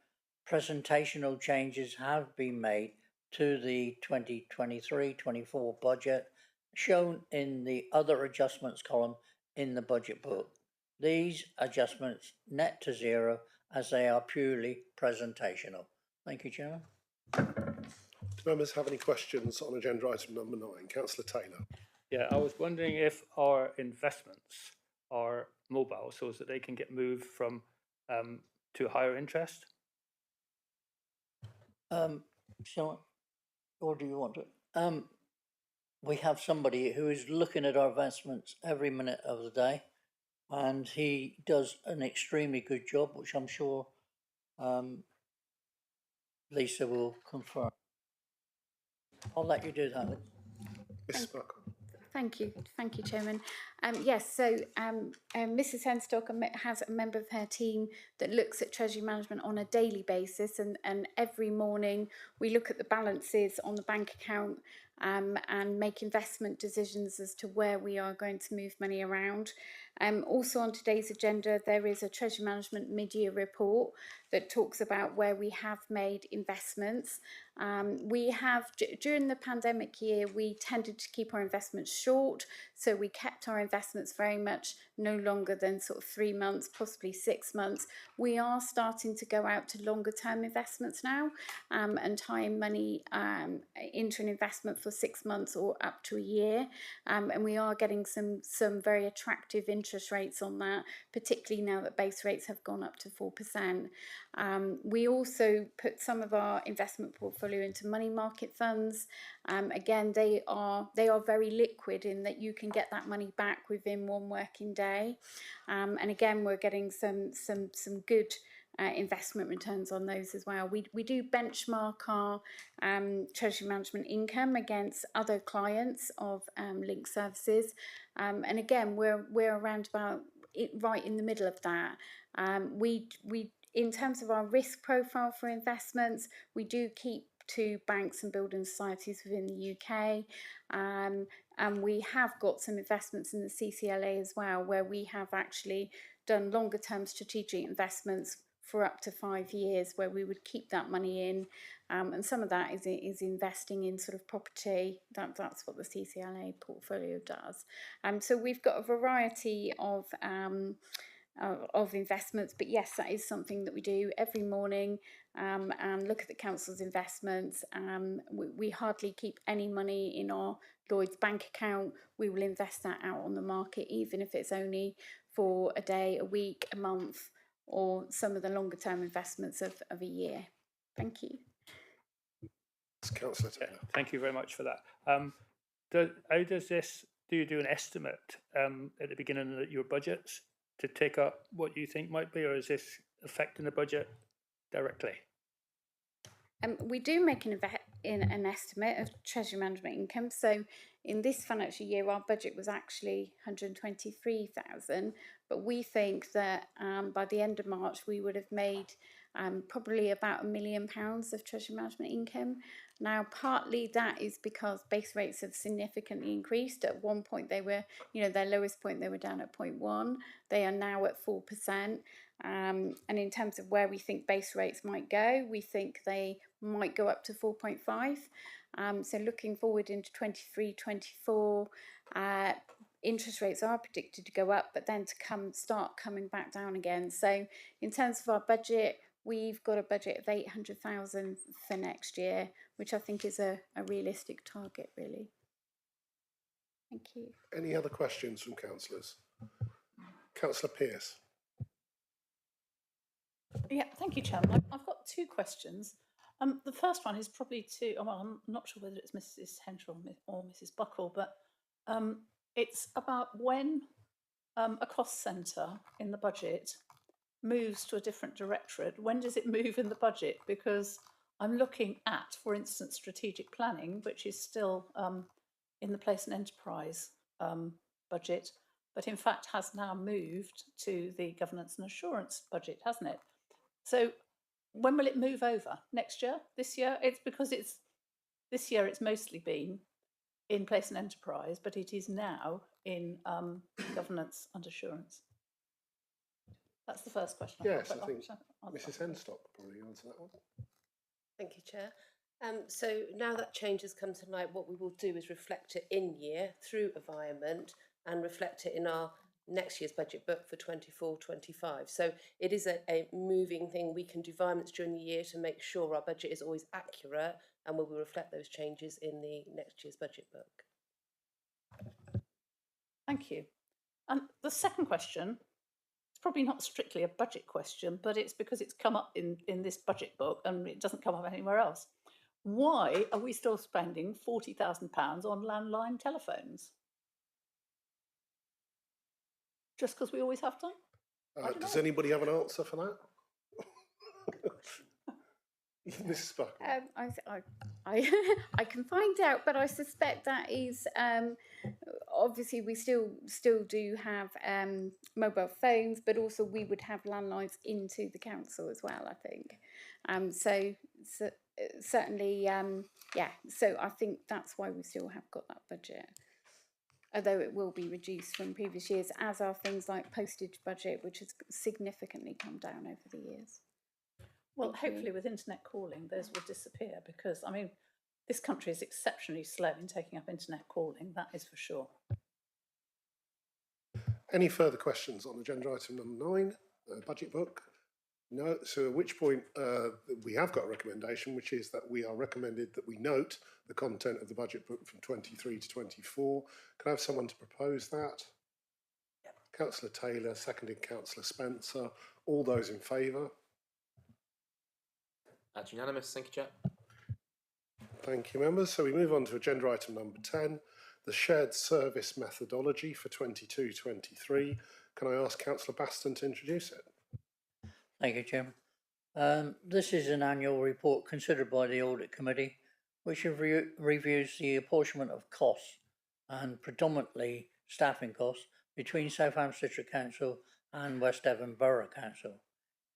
presentational changes have been made to the 2023-24 budget, shown in the other adjustments column in the budget book. These adjustments net to zero as they are purely presentational. Thank you, Chairman. Do members have any questions on agenda item number 9? Councillor Taylor. Yeah, I was wondering if our investments are mobile so that they can get moved from to higher interest. Shall I, or do you want to? We have somebody who is looking at our investments every minute of the day, and he does an extremely good job, which I'm sure Lisa will confirm. I'll let you do that. Ms. Buckle. Thank you, Chairman. Yes, so Mrs. Henstock has a member of her team that looks at treasury management on a daily basis, and every morning we look at the balances on the bank account and make investment decisions as to where we are going to move money around. Also on today's agenda, there is a treasury management mid-year report that talks about where we have made investments. We have, during the pandemic year, we tended to keep our investments short, so we kept our investments very much no longer than sort of 3 months, possibly 6 months. We are starting to go out to longer term investments now and tying money into an investment for 6 months or up to a year, and we are getting some very attractive interest rates on that, particularly now that base rates have gone up to 4%. We also put some of our investment portfolio into money market funds. Again, they are very liquid in that you can get that money back within 1 working day, and again we're getting some good investment returns on those as well. We do benchmark our treasury management income against other clients of linked services, and again we're around about right in the middle of that. We in terms of our risk profile for investments, we do keep to banks and building societies within the UK, and we have got some investments in the CCLA as well, where we have actually done longer term strategic investments for up to 5 years, where we would keep that money in, and some of that is investing in sort of property. That's what the CCLA portfolio does. So we've got a variety of investments, but yes, that is something that we do every morning, and look at the council's investments. We hardly keep any money in our Lloyd's bank account. We will invest that out on the market, even if it's only for a day, a week, a month, or some of the longer term investments of a year. Thank you. Councillor Taylor. Thank you very much for that. How does this, do you do an estimate at the beginning of your budgets to take up what you think might be, or is this affecting the budget directly? We do make an estimate of treasury management income. So in this financial year, our budget was actually 123,000, but we think that by the end of March, we would have made probably about £1 million of treasury management income. Now, partly that is because base rates have significantly increased. At one point, they were, their lowest point, they were down at 0.1. They are now at 4%. And in terms of where we think base rates might go, we think they might go up to 4.5. So looking forward into 23-24, interest rates are predicted to go up, but then to start coming back down again. So in terms of our budget, we've got a budget of 800,000 for next year, which I think is a realistic target, really. Thank you. Any other questions from councillors? Councillor Pearce. Yeah, thank you, Chairman. I've got two questions. The first one is probably to, well, I'm not sure whether it's Mrs. Henshaw or Mrs. Buckle, but it's about when a cost centre in the budget moves to a different directorate. When does it move in the budget? Because I'm looking at, for instance, strategic planning, which is still in the place and enterprise budget, but in fact has now moved to the governance and assurance budget, hasn't it? So when will it move over? Next year? This year? It's because this year it's mostly been in place and enterprise, but it is now in governance and assurance. That's the first question. Yes, I think Mrs. Henstock probably answer that one. Thank you, Chair. So now that change has come to light, what we will do is reflect it in year through environment and reflect it in our next year's budget book for 24-25. So it is a moving thing. We can do environments during the year to make sure our budget is always accurate, and we will reflect those changes in the next year's budget book. Thank you. And the second question, it's probably not strictly a budget question, but it's because it's come up in this budget book and it doesn't come up anywhere else. Why are we still spending £40,000 on landline telephones? Just because we always have to? Does anybody have an answer for that? Mrs. Buckle. I can find out, but I suspect that is obviously we still do have mobile phones, but also we would have landlines into the council as well, I think. So certainly, yeah. So I think that's why we still have got that budget, although it will be reduced from previous years, as are things like postage budget, which has significantly come down over the years. Well, hopefully with internet calling, those will disappear because, I mean, this country is exceptionally slow in taking up internet calling, that is for sure. Any further questions on agenda item number 9, budget book? No, so at which point we have got a recommendation, which is that we are recommended that we note the content of the budget book from 23 to 24. Can I have someone to propose that? Yep. Councillor Taylor, seconded Councillor Spencer. All those in favour? That's unanimous. Thank you, Chair. Thank you, members. So we move on to agenda item number 10, the shared service methodology for 22-23. Can I ask Councillor Baston to introduce it? Thank you, Chairman. This is an annual report considered by the Audit Committee, which reviews the apportionment of costs and predominantly staffing costs between Southampton District Council and West Devon Borough Council.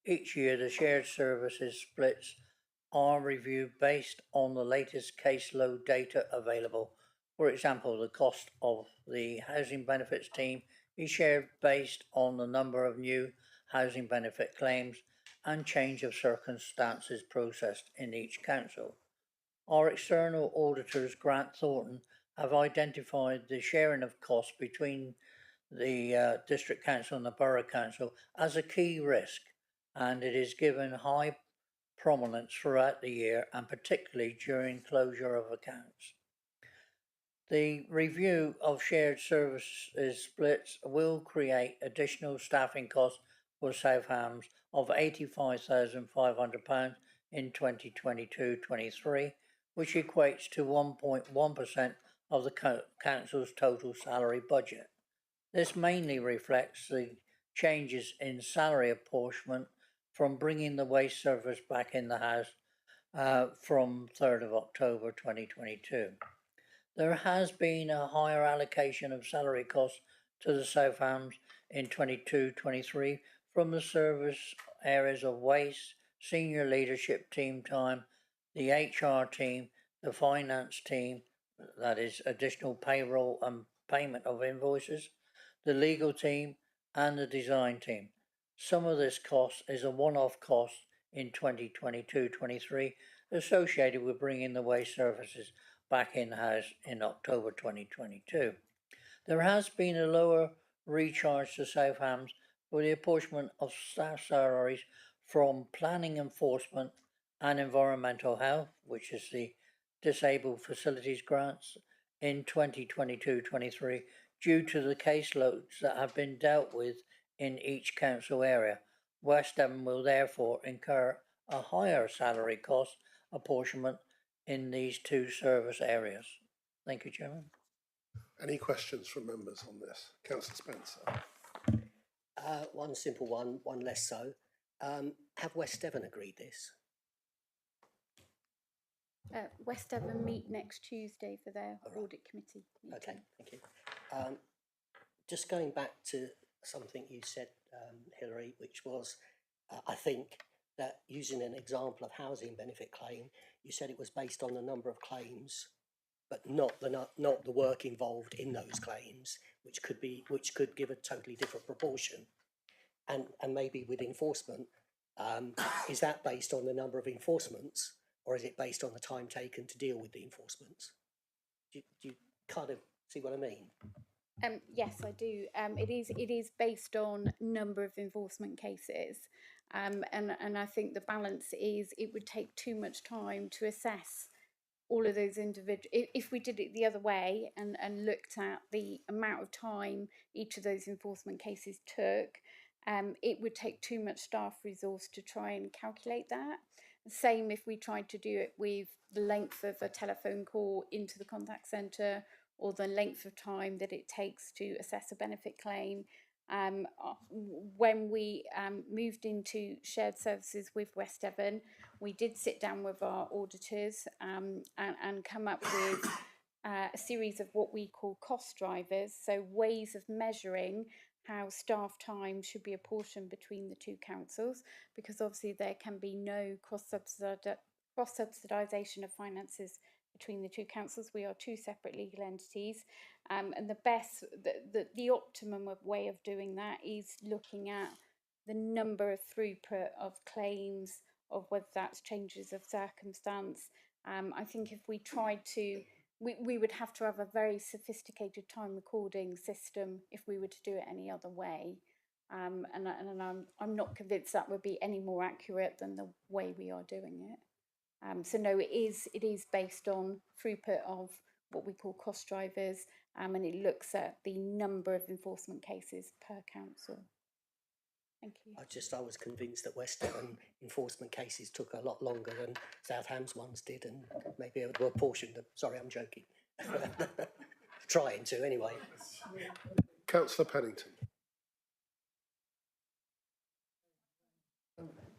Each year, the shared services splits are reviewed based on the latest caseload data available. For example, the cost of the housing benefits team is shared based on the number of new housing benefit claims and change of circumstances processed in each council. Our external auditors, Grant Thornton, have identified the sharing of costs between the District Council and the Borough Council as a key risk, and it is given high prominence throughout the year and particularly during closure of accounts. The review of shared services splits will create additional staffing costs for Southampton of £85,500 in 2022-23, which equates to 1.1% of the council's total salary budget. This mainly reflects the changes in salary apportionment from bringing the waste service back in the house from 3rd of October 2022. There has been a higher allocation of salary costs to the Southampton in 22-23 from the service areas of waste, senior leadership team time, the HR team, the finance team, that is additional payroll and payment of invoices, the legal team and the design team. Some of this cost is a one-off cost in 2022-23 associated with bringing the waste services back in-house in October 2022. There has been a lower recharge to Southampton for the apportionment of staff salaries from planning enforcement and environmental health, which is the disabled facilities grants, in 2022-23 due to the caseloads that have been dealt with in each council area. West Devon will therefore incur a higher salary cost apportionment in these two service areas. Thank you, Chairman. Any questions from members on this? Councillor Spencer. One simple one, one less so. Have West Devon agreed this? West Devon meet next Tuesday for their audit committee meeting. Okay, thank you. Just going back to something you said, Hilary, which was, I think, that using an example of housing benefit claim, you said it was based on the number of claims, but not the work involved in those claims, which could give a totally different proportion. And maybe with enforcement, is that based on the number of enforcements, or is it based on the time taken to deal with the enforcements? Do you kind of see what I mean? Yes, I do. It is based on number of enforcement cases, and I think the balance is it would take too much time to assess all of those individual. If we did it the other way and looked at the amount of time each of those enforcement cases took, it would take too much staff resource to try and calculate that. Same if we tried to do it with the length of a telephone call into the contact centre or the length of time that it takes to assess a benefit claim. When we moved into shared services with West Devon, we did sit down with our auditors and come up with a series of what we call cost drivers, so ways of measuring how staff time should be apportioned between the two councils, because obviously there can be no cross-subsidisation of finances between the two councils. We are two separate legal entities, and the optimum way of doing that is looking at the number of throughput of claims, of whether that's changes of circumstance. I think if we tried to, we would have to have a very sophisticated time recording system if we were to do it any other way. And I'm not convinced that would be any more accurate than the way we are doing it. So no, it is based on throughput of what we call cost drivers, and it looks at the number of enforcement cases per council. Thank you. I was convinced that West Devon enforcement cases took a lot longer than Southam's ones did, and maybe able to apportion them. Sorry, I'm joking. Trying to, anyway. Councillor Pennington.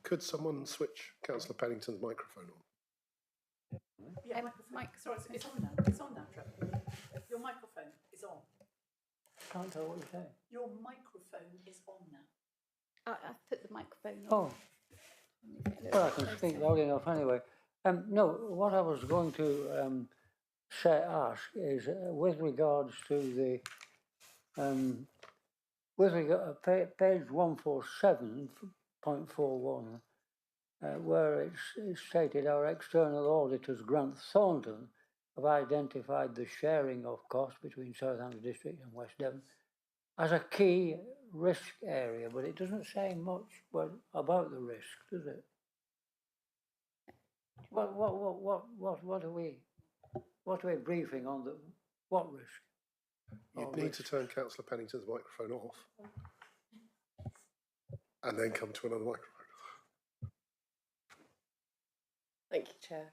Could someone switch Councillor Pennington's microphone on? Yeah, sorry, it's on now. It's on now, Trevor. Your microphone is on. Can't tell what you're saying. Your microphone is on now. I've put the microphone on. Oh, well, I can speak loud enough anyway. No, what I was going to ask is with regards to the with regard page 147.41, where it's stated our external auditors Grant Thornton have identified the sharing of costs between Southampton District and West Devon as a key risk area, but it doesn't say much about the risk, does it? What are we briefing on? What risk? You'd need to turn Councillor Pennington's microphone off and then come to another microphone. Thank you, Chair.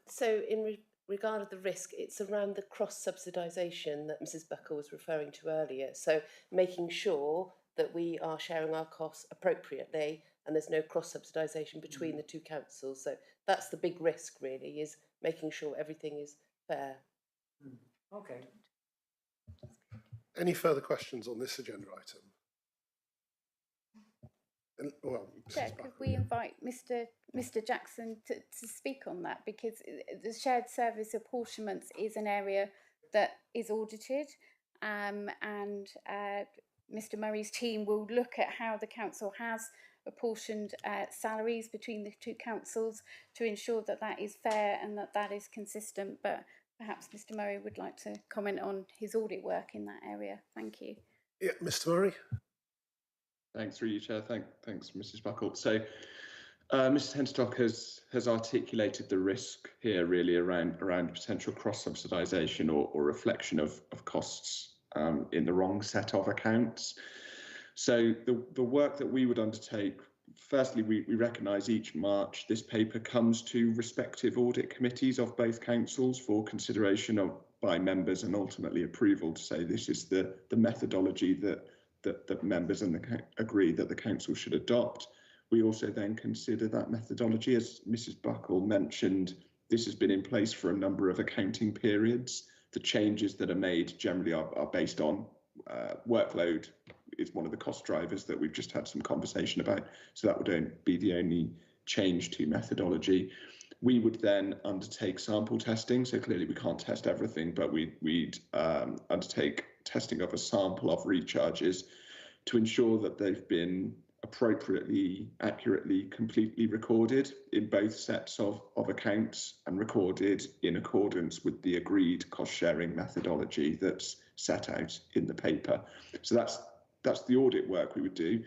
So in regard of the risk, it's around the cross-subsidisation that Mrs Buckle was referring to earlier. So making sure that we are sharing our costs appropriately and there's no cross-subsidisation between the two councils. So that's the big risk, really, is making sure everything is fair. Okay. Any further questions on this agenda item? Well, Chair, could we invite Mr Jackson to speak on that, because the shared service apportionments is an area that is audited, and Mr Murray's team will look at how the council has apportioned salaries between the two councils to ensure that that is fair and that that is consistent. But perhaps Mr Murray would like to comment on his audit work in that area. Thank you. Yeah, Mr Murray. Thanks, through you, Chair. Thanks, Mrs Buckle. So Mrs. Henstock has articulated the risk here really around potential cross-subsidisation or reflection of costs in the wrong set of accounts. So the work that we would undertake, firstly, we recognise each March this paper comes to respective audit committees of both councils for consideration of by members and ultimately approval to say this is the methodology that members agree that the council should adopt. We also then consider that methodology, as Mrs. Buckle mentioned, this has been in place for a number of accounting periods. The changes that are made generally are based on workload is one of the cost drivers that we've just had some conversation about. So that would be the only change to methodology. We would then undertake sample testing. So clearly we can't test everything, but we'd undertake testing of a sample of recharges to ensure that they've been appropriately, accurately, completely recorded in both sets of accounts and recorded in accordance with the agreed cost-sharing methodology that's set out in the paper. So that's the audit work we would do.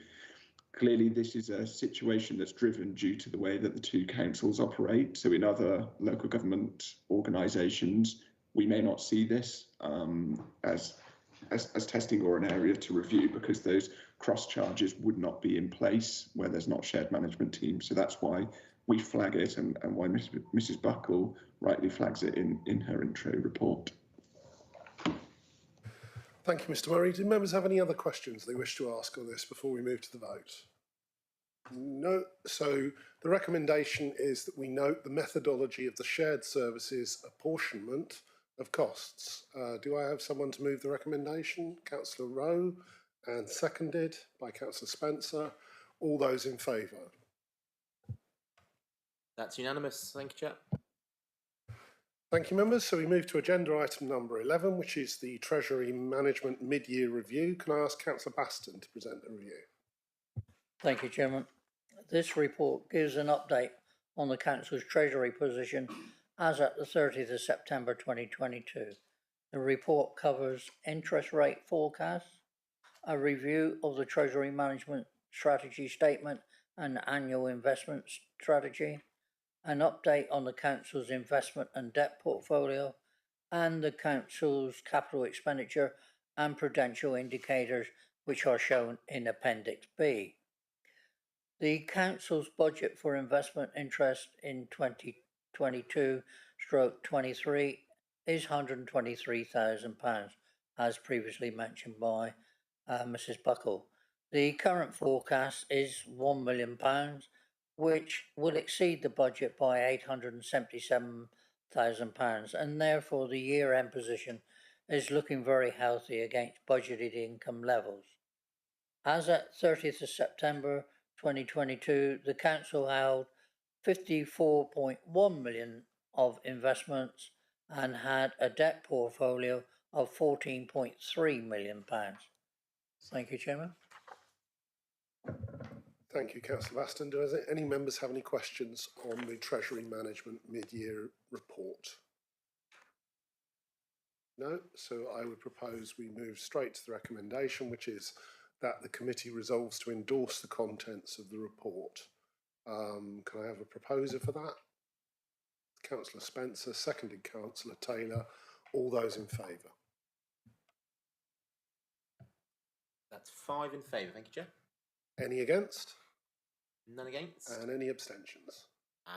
Clearly, this is a situation that's driven due to the way that the two councils operate. So in other local government organisations, we may not see this as testing or an area to review because those cross charges would not be in place where there's not shared management teams. So that's why we flag it and why Mrs. Buckle rightly flags it in her intro report. Thank you, Mr. Murray. Do members have any other questions they wish to ask on this before we move to the vote? No. So the recommendation is that we note the methodology of the shared services apportionment of costs. Do I have someone to move the recommendation? Councillor Rowe, and seconded by Councillor Spencer. All those in favour? That's unanimous. Thank you, Chair. Thank you, members. So we move to agenda item number 11, which is the Treasury Management Mid-Year Review. Can I ask Councillor Baston to present the review? Thank you, Chairman. This report gives an update on the Council's Treasury position as at the 30th of September 2022. The report covers interest rate forecasts, a review of the Treasury Management Strategy Statement and Annual Investment Strategy, an update on the Council's investment and debt portfolio, and the Council's capital expenditure and prudential indicators, which are shown in Appendix B. The Council's budget for investment interest in 2022/23 is £123,000, as previously mentioned by Mrs. Buckle. The current forecast is £1 million, which will exceed the budget by £877,000, and therefore the year-end position is looking very healthy against budgeted income levels. As at 30th of September 2022, the Council held 54.1 million of investments and had a debt portfolio of £14.3 million. Thank you, Chairman. Thank you, Councillor Baston. Do any members have any questions on the Treasury Management Mid-Year Report? No? So I would propose we move straight to the recommendation, which is that the committee resolves to endorse the contents of the report. Can I have a proposer for that? Councillor Spencer, seconded Councillor Taylor. All those in favour? That's 5 in favour. Thank you, Chair. Any against? None against. And any abstentions?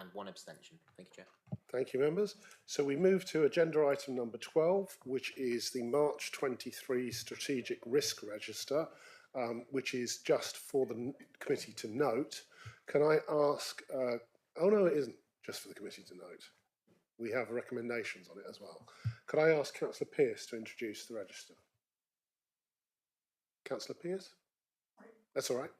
And 1 abstention. Thank you, Chair. Thank you, members. So we move to agenda item number 12, which is the March 23 Strategic Risk Register, which is just for the committee to note. Can I ask, oh no, it isn't just for the committee to note. We have recommendations on it as well. Could I ask Councillor Pearce to introduce the register? Councillor Pearce? That's all right.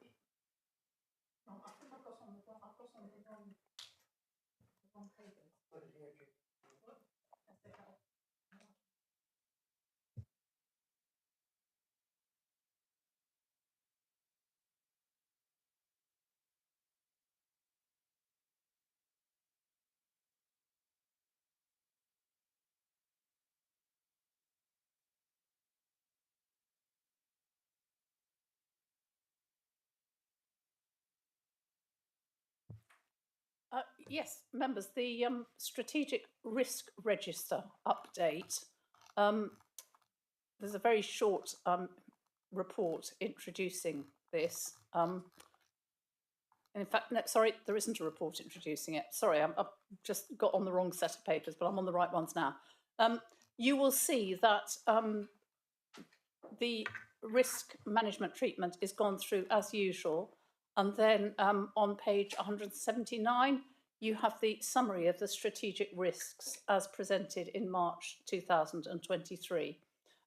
Yes, members, the strategic risk register update. There's a very short report introducing this. In fact, no, sorry, there isn't a report introducing it. Sorry, I've just got on the wrong set of papers, but I'm on the right ones now. You will see that the risk management treatment is gone through as usual. And then on page 179, you have the summary of the strategic risks as presented in March 2023.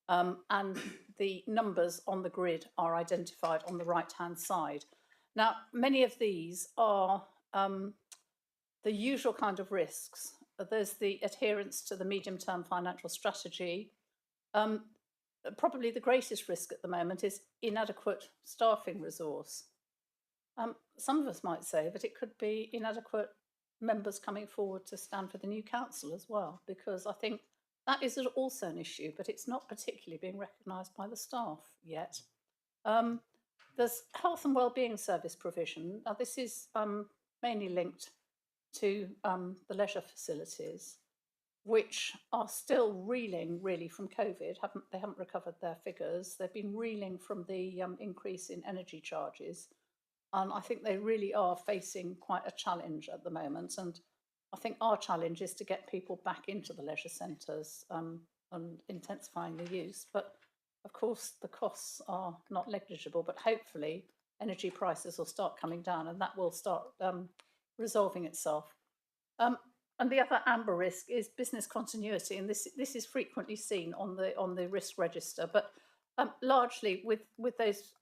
And the numbers on the grid are identified on the right-hand side. Now, many of these are the usual kind of risks. There's the adherence to the medium-term financial strategy. Probably the greatest risk at the moment is inadequate staffing resource. Some of us might say that it could be inadequate members coming forward to stand for the new council as well, because I think that is also an issue, but it's not particularly being recognised by the staff yet. There's health and wellbeing service provision. Now, this is mainly linked to the leisure facilities, which are still reeling really from COVID. They haven't recovered their figures. They've been reeling from the increase in energy charges. And I think they really are facing quite a challenge at the moment. And I think our challenge is to get people back into the leisure centres and intensifying the use. But of course, the costs are not negligible, but hopefully energy prices will start coming down and that will start resolving itself. And the other amber risk is business continuity, and this is frequently seen on the risk register. But largely with those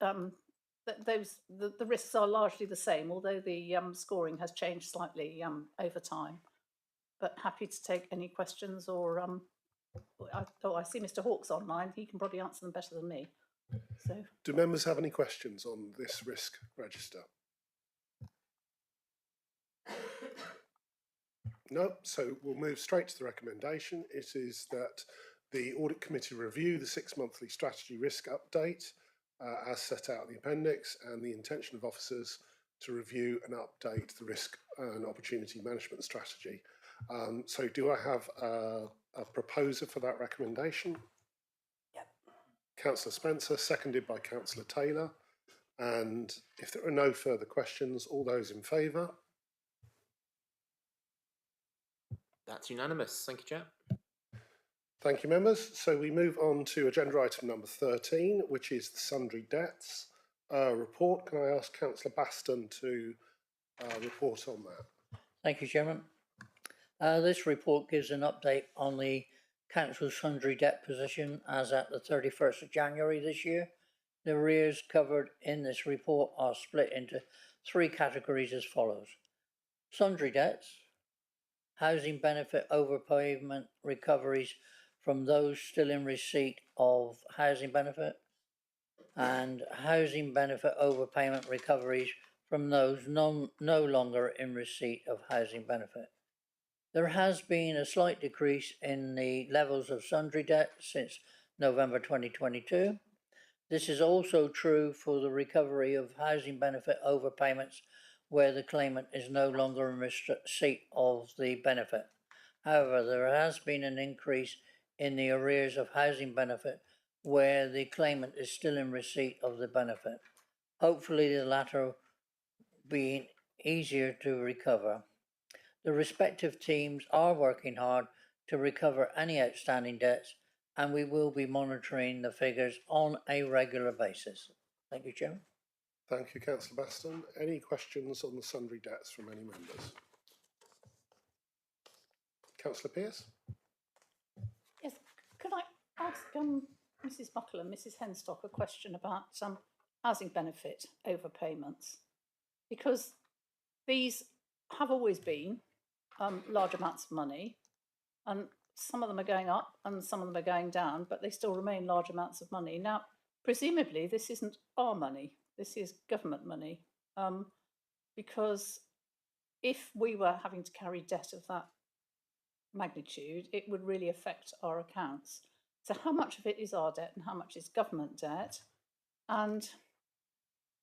the risks are largely the same, although the scoring has changed slightly over time. But happy to take any questions or I see Mr. Hawkes online. He can probably answer them better than me. So, do members have any questions on this risk register? No, so we'll move straight to the recommendation. It is that the Audit Committee review the 6 monthly strategy risk update as set out in the appendix, and the intention of officers to review and update the risk and opportunity management strategy. So do I have a proposer for that recommendation? Yep. Councillor Spencer, seconded by Councillor Taylor. And if there are no further questions, all those in favour? That's unanimous. Thank you, Chair. Thank you, members. So we move on to agenda item number 13, which is the sundry debts report. Can I ask Councillor Baston to report on that? Thank you, Chairman. This report gives an update on the Council's sundry debt position as at the 31st of January this year. The arrears covered in this report are split into 3 categories as follows: sundry debts, housing benefit overpayment recoveries from those still in receipt of housing benefit, and housing benefit overpayment recoveries from those no longer in receipt of housing benefit. There has been a slight decrease in the levels of sundry debt since November 2022. This is also true for the recovery of housing benefit overpayments where the claimant is no longer in receipt of the benefit. However, there has been an increase in the arrears of housing benefit where the claimant is still in receipt of the benefit. Hopefully the latter being easier to recover. The respective teams are working hard to recover any outstanding debts, and we will be monitoring the figures on a regular basis. Thank you, Chairman. Thank you, Councillor Baston. Any questions on the sundry debts from any members? Councillor Pearce? yes, could I ask Mrs. Buckle and Mrs. Henstock a question about housing benefit overpayments? Because these have always been large amounts of money, and some of them are going up and some of them are going down, but they still remain large amounts of money. Now, presumably this isn't our money, this is government money, because if we were having to carry debt of that magnitude, it would really affect our accounts. So how much of it is our debt and how much is government debt? And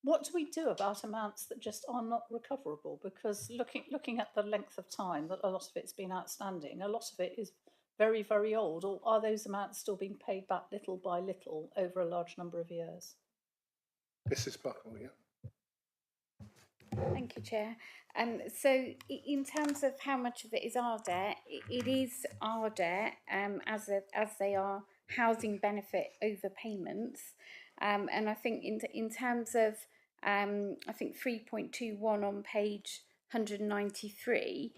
what do we do about amounts that just are not recoverable? Because looking at the length of time that a lot of it's been outstanding, a lot of it is very, very old, or are those amounts still being paid back little by little over a large number of years? Mrs. Buckle, yeah. Thank you, Chair. In terms of how much of it is our debt, it is our debt, as they are housing benefit overpayments. And I think in terms of, I think 3.21 on page 193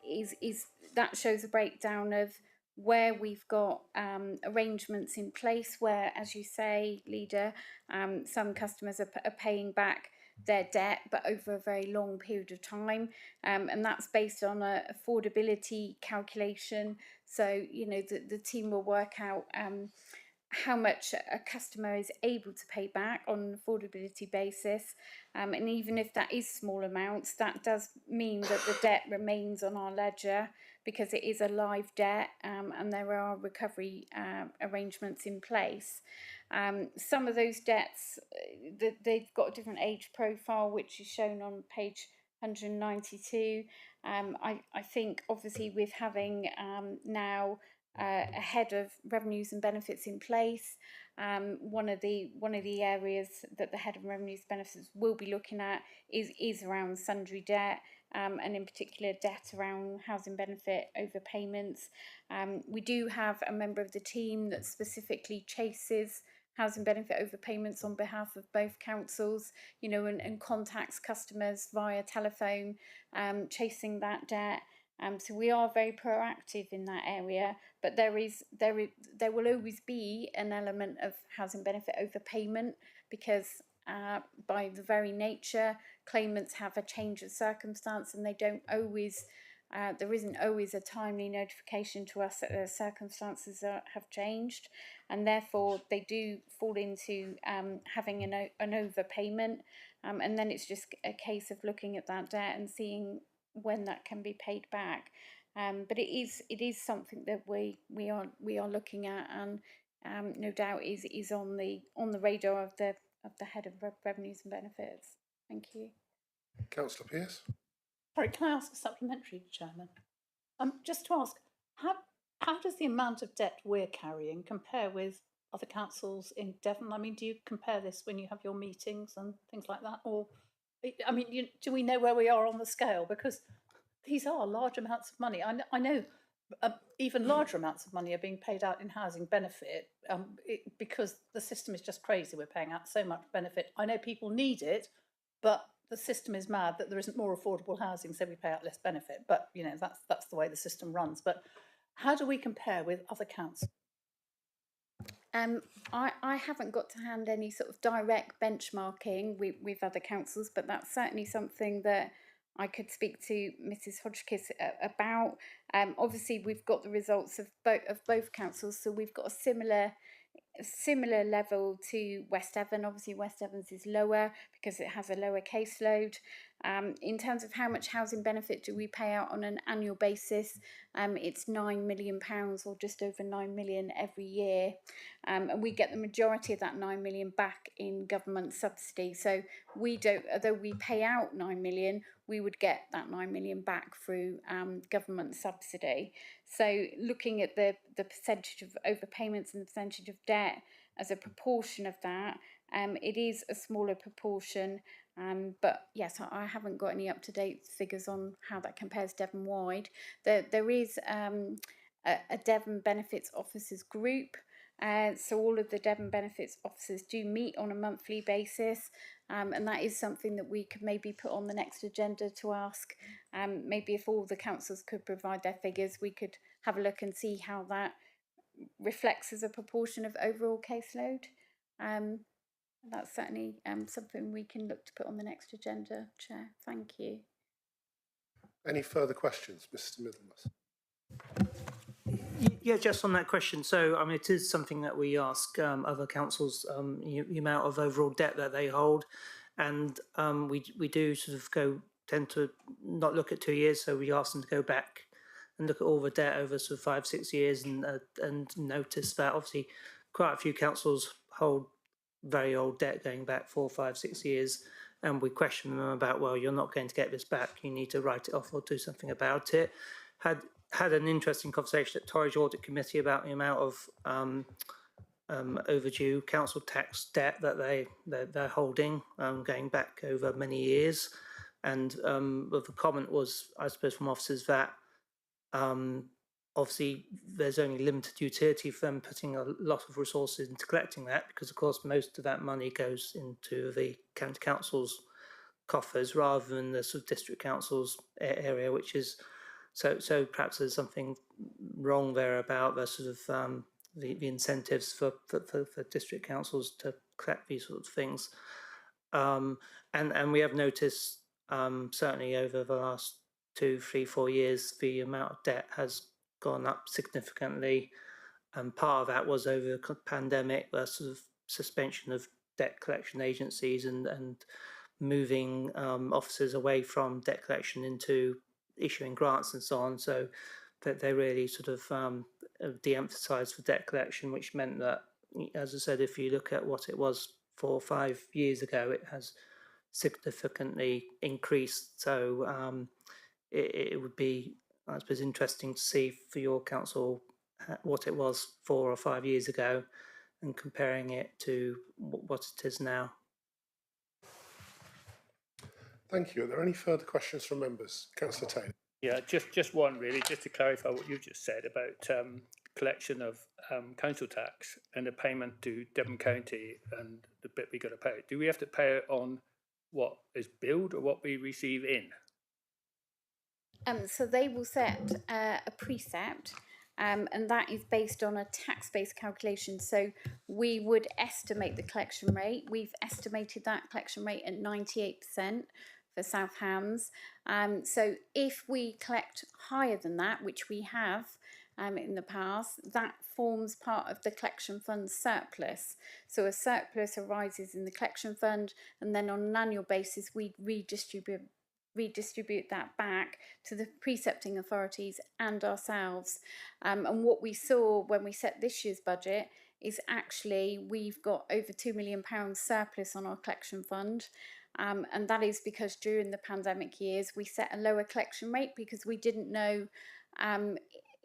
is that shows a breakdown of where we've got arrangements in place where, as you say, Leader, some customers are paying back their debt, but over a very long period of time, and that's based on a affordability calculation. So the team will work out how much a customer is able to pay back on an affordability basis, and even if that is small amounts, that does mean that the debt remains on our ledger because it is a live debt, and there are recovery arrangements in place. Some of those debts, they've got a different age profile, which is shown on page 192. I think obviously with having now a head of revenues and benefits in place, one of the areas that the head of revenues and benefits will be looking at is around sundry debt, and in particular debt around housing benefit overpayments. We do have a member of the team that specifically chases housing benefit overpayments on behalf of both councils, and contacts customers via telephone, chasing that debt. So we are very proactive in that area, but there will always be an element of housing benefit overpayment because by the very nature, claimants have a change of circumstance and they don't always. There isn't always a timely notification to us that their circumstances have changed, and therefore they do fall into having an overpayment, and then it's just a case of looking at that debt and seeing when that can be paid back. But it is something that we are looking at, and no doubt is on the radar of the head of revenues and benefits. Thank you. Councillor Pearce. Sorry, can I ask a supplementary, Chairman? Just to ask, how does the amount of debt we're carrying compare with other councils in Devon? I mean, do you compare this when you have your meetings and things like that? Or, I mean, do we know where we are on the scale? Because these are large amounts of money. I know even larger amounts of money are being paid out in housing benefit because the system is just crazy. We're paying out so much benefit. I know people need it, but the system is mad that there isn't more affordable housing, so we pay out less benefit. But that's the way the system runs. But how do we compare with other councils? I haven't got to hand any sort of direct benchmarking with other councils, but that's certainly something that I could speak to Mrs. Hodgkiss about. Obviously, we've got the results of both councils, so we've got a similar level to West Devon. Obviously, West Devon's is lower because it has a lower caseload. In terms of how much housing benefit do we pay out on an annual basis, it's £9 million or just over 9 million every year, and we get the majority of that 9 million back in government subsidy. So we don't, although we pay out 9 million, we would get that 9 million back through government subsidy. So looking at the percentage of overpayments and the percentage of debt as a proportion of that, it is a smaller proportion. But yes, I haven't got any up-to-date figures on how that compares Devon-wide. There is a Devon Benefits Officers group. So all of the Devon Benefits Officers do meet on a monthly basis, and that is something that we could maybe put on the next agenda to ask. Maybe if all the councils could provide their figures, we could have a look and see how that reflects as a proportion of overall caseload. That's certainly something we can look to put on the next agenda, Chair. Thank you. Any further questions, Mr. Middlemas? Yeah, just on that question. So, I mean, it is something that we ask other councils, the amount of overall debt that they hold, and we do sort of tend to not look at 2 years, so we ask them to go back and look at all the debt over sort of 5-6 years, and notice that obviously quite a few councils hold very old debt going back 4, 5, 6 years, and we questioned them about, well, you're not going to get this back, you need to write it off or do something about it. Had an interesting conversation at Torridge Audit Committee about the amount of overdue council tax debt that they're holding, going back over many years, and the comment was, I suppose, from officers that obviously there's only limited utility for them putting a lot of resources into collecting that, because of course most of that money goes into the county council's coffers rather than the sort of district council's area, which is so perhaps there's something wrong there about the sort of the incentives for district councils to collect these sorts of things. And we have noticed certainly over the last 2, 3, 4 years, the amount of debt has gone up significantly. And part of that was over the pandemic, the sort of suspension of debt collection agencies and moving officers away from debt collection into issuing grants and so on. So that they really sort of de-emphasised for debt collection, which meant that, as I said, if you look at what it was 4 or 5 years ago, it has significantly increased. So it would be, I suppose, interesting to see for your council what it was 4 or 5 years ago and comparing it to what it is now. Thank you. Are there any further questions from members? Councillor Taylor. Yeah, just one really, just to clarify what you just said about collection of council tax and the payment to Devon County and the bit we got to pay. Do we have to pay it on what is billed or what we receive in? So they will set a precept, and that is based on a tax-based calculation. So we would estimate the collection rate. We've estimated that collection rate at 98% for South Hams. So if we collect higher than that, which we have in the past, that forms part of the collection fund surplus. So a surplus arises in the collection fund, and then on an annual basis, we redistribute that back to the precepting authorities and ourselves. And what we saw when we set this year's budget is actually we've got over £2 million surplus on our collection fund. And that is because during the pandemic years, we set a lower collection rate because we didn't know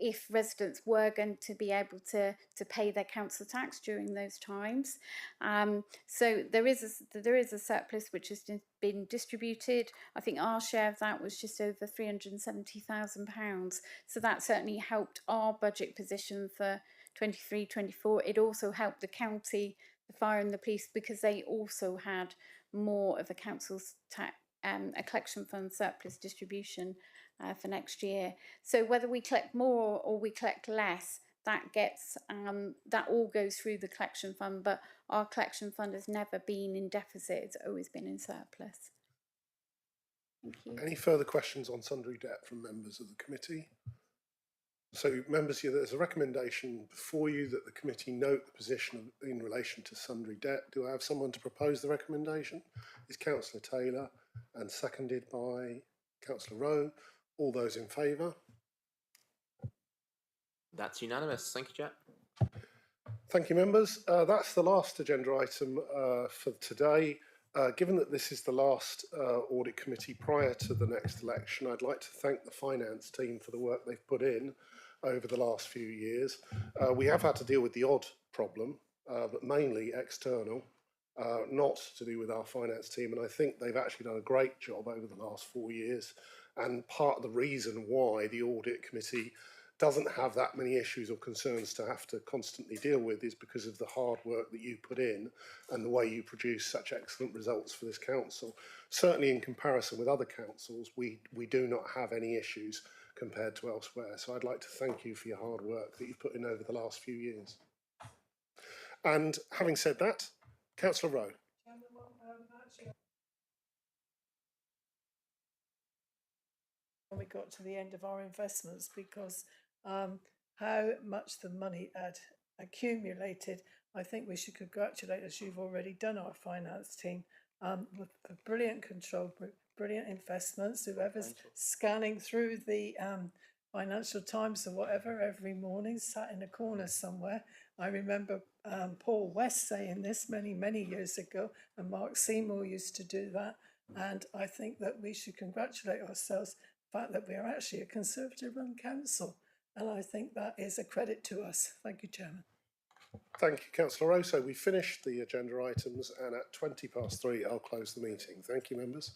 if residents were going to be able to pay their council tax during those times. So there is a surplus which has been distributed. I think our share of that was just over £370,000. So that certainly helped our budget position for 23-24. It also helped the county, the fire and the police, because they also had more of a council's a collection fund surplus distribution for next year. So whether we collect more or we collect less, that gets that all goes through the collection fund, but our collection fund has never been in deficit, it's always been in surplus. Thank you. Any further questions on sundry debt from members of the committee? So members, here there's a recommendation before you that the committee note the position in relation to sundry debt. Do I have someone to propose the recommendation? Is Councillor Taylor, and seconded by Councillor Rowe. All those in favour? That's unanimous. Thank you, Jack. Thank you, members. That's the last agenda item for today. Given that this is the last audit committee prior to the next election, I'd like to thank the finance team for the work they've put in over the last few years. We have had to deal with the odd problem, but mainly external, not to do with our finance team. And I think they've actually done a great job over the last 4 years. And part of the reason why the audit committee doesn't have that many issues or concerns to have to constantly deal with is because of the hard work that you put in and the way you produce such excellent results for this council. Certainly in comparison with other councils, we do not have any issues compared to elsewhere. So I'd like to thank you for your hard work that you've put in over the last few years. And having said that, Councillor Rowe. When we got to the end of our investments, because how much the money had accumulated, I think we should congratulate, as you've already done, our finance team with a brilliant control group, brilliant investments. Whoever's scanning through the Financial Times or whatever every morning, sat in a corner somewhere I remember Paul West saying this many years ago, and Mark Seymour used to do that. And I think that we should congratulate ourselves the fact that we are actually a Conservative-run council. And I think that is a credit to us. Thank you, Chairman. Thank you, Councillor Rowe. So we finished the agenda items, and at 3:20, I'll close the meeting. Thank you, members.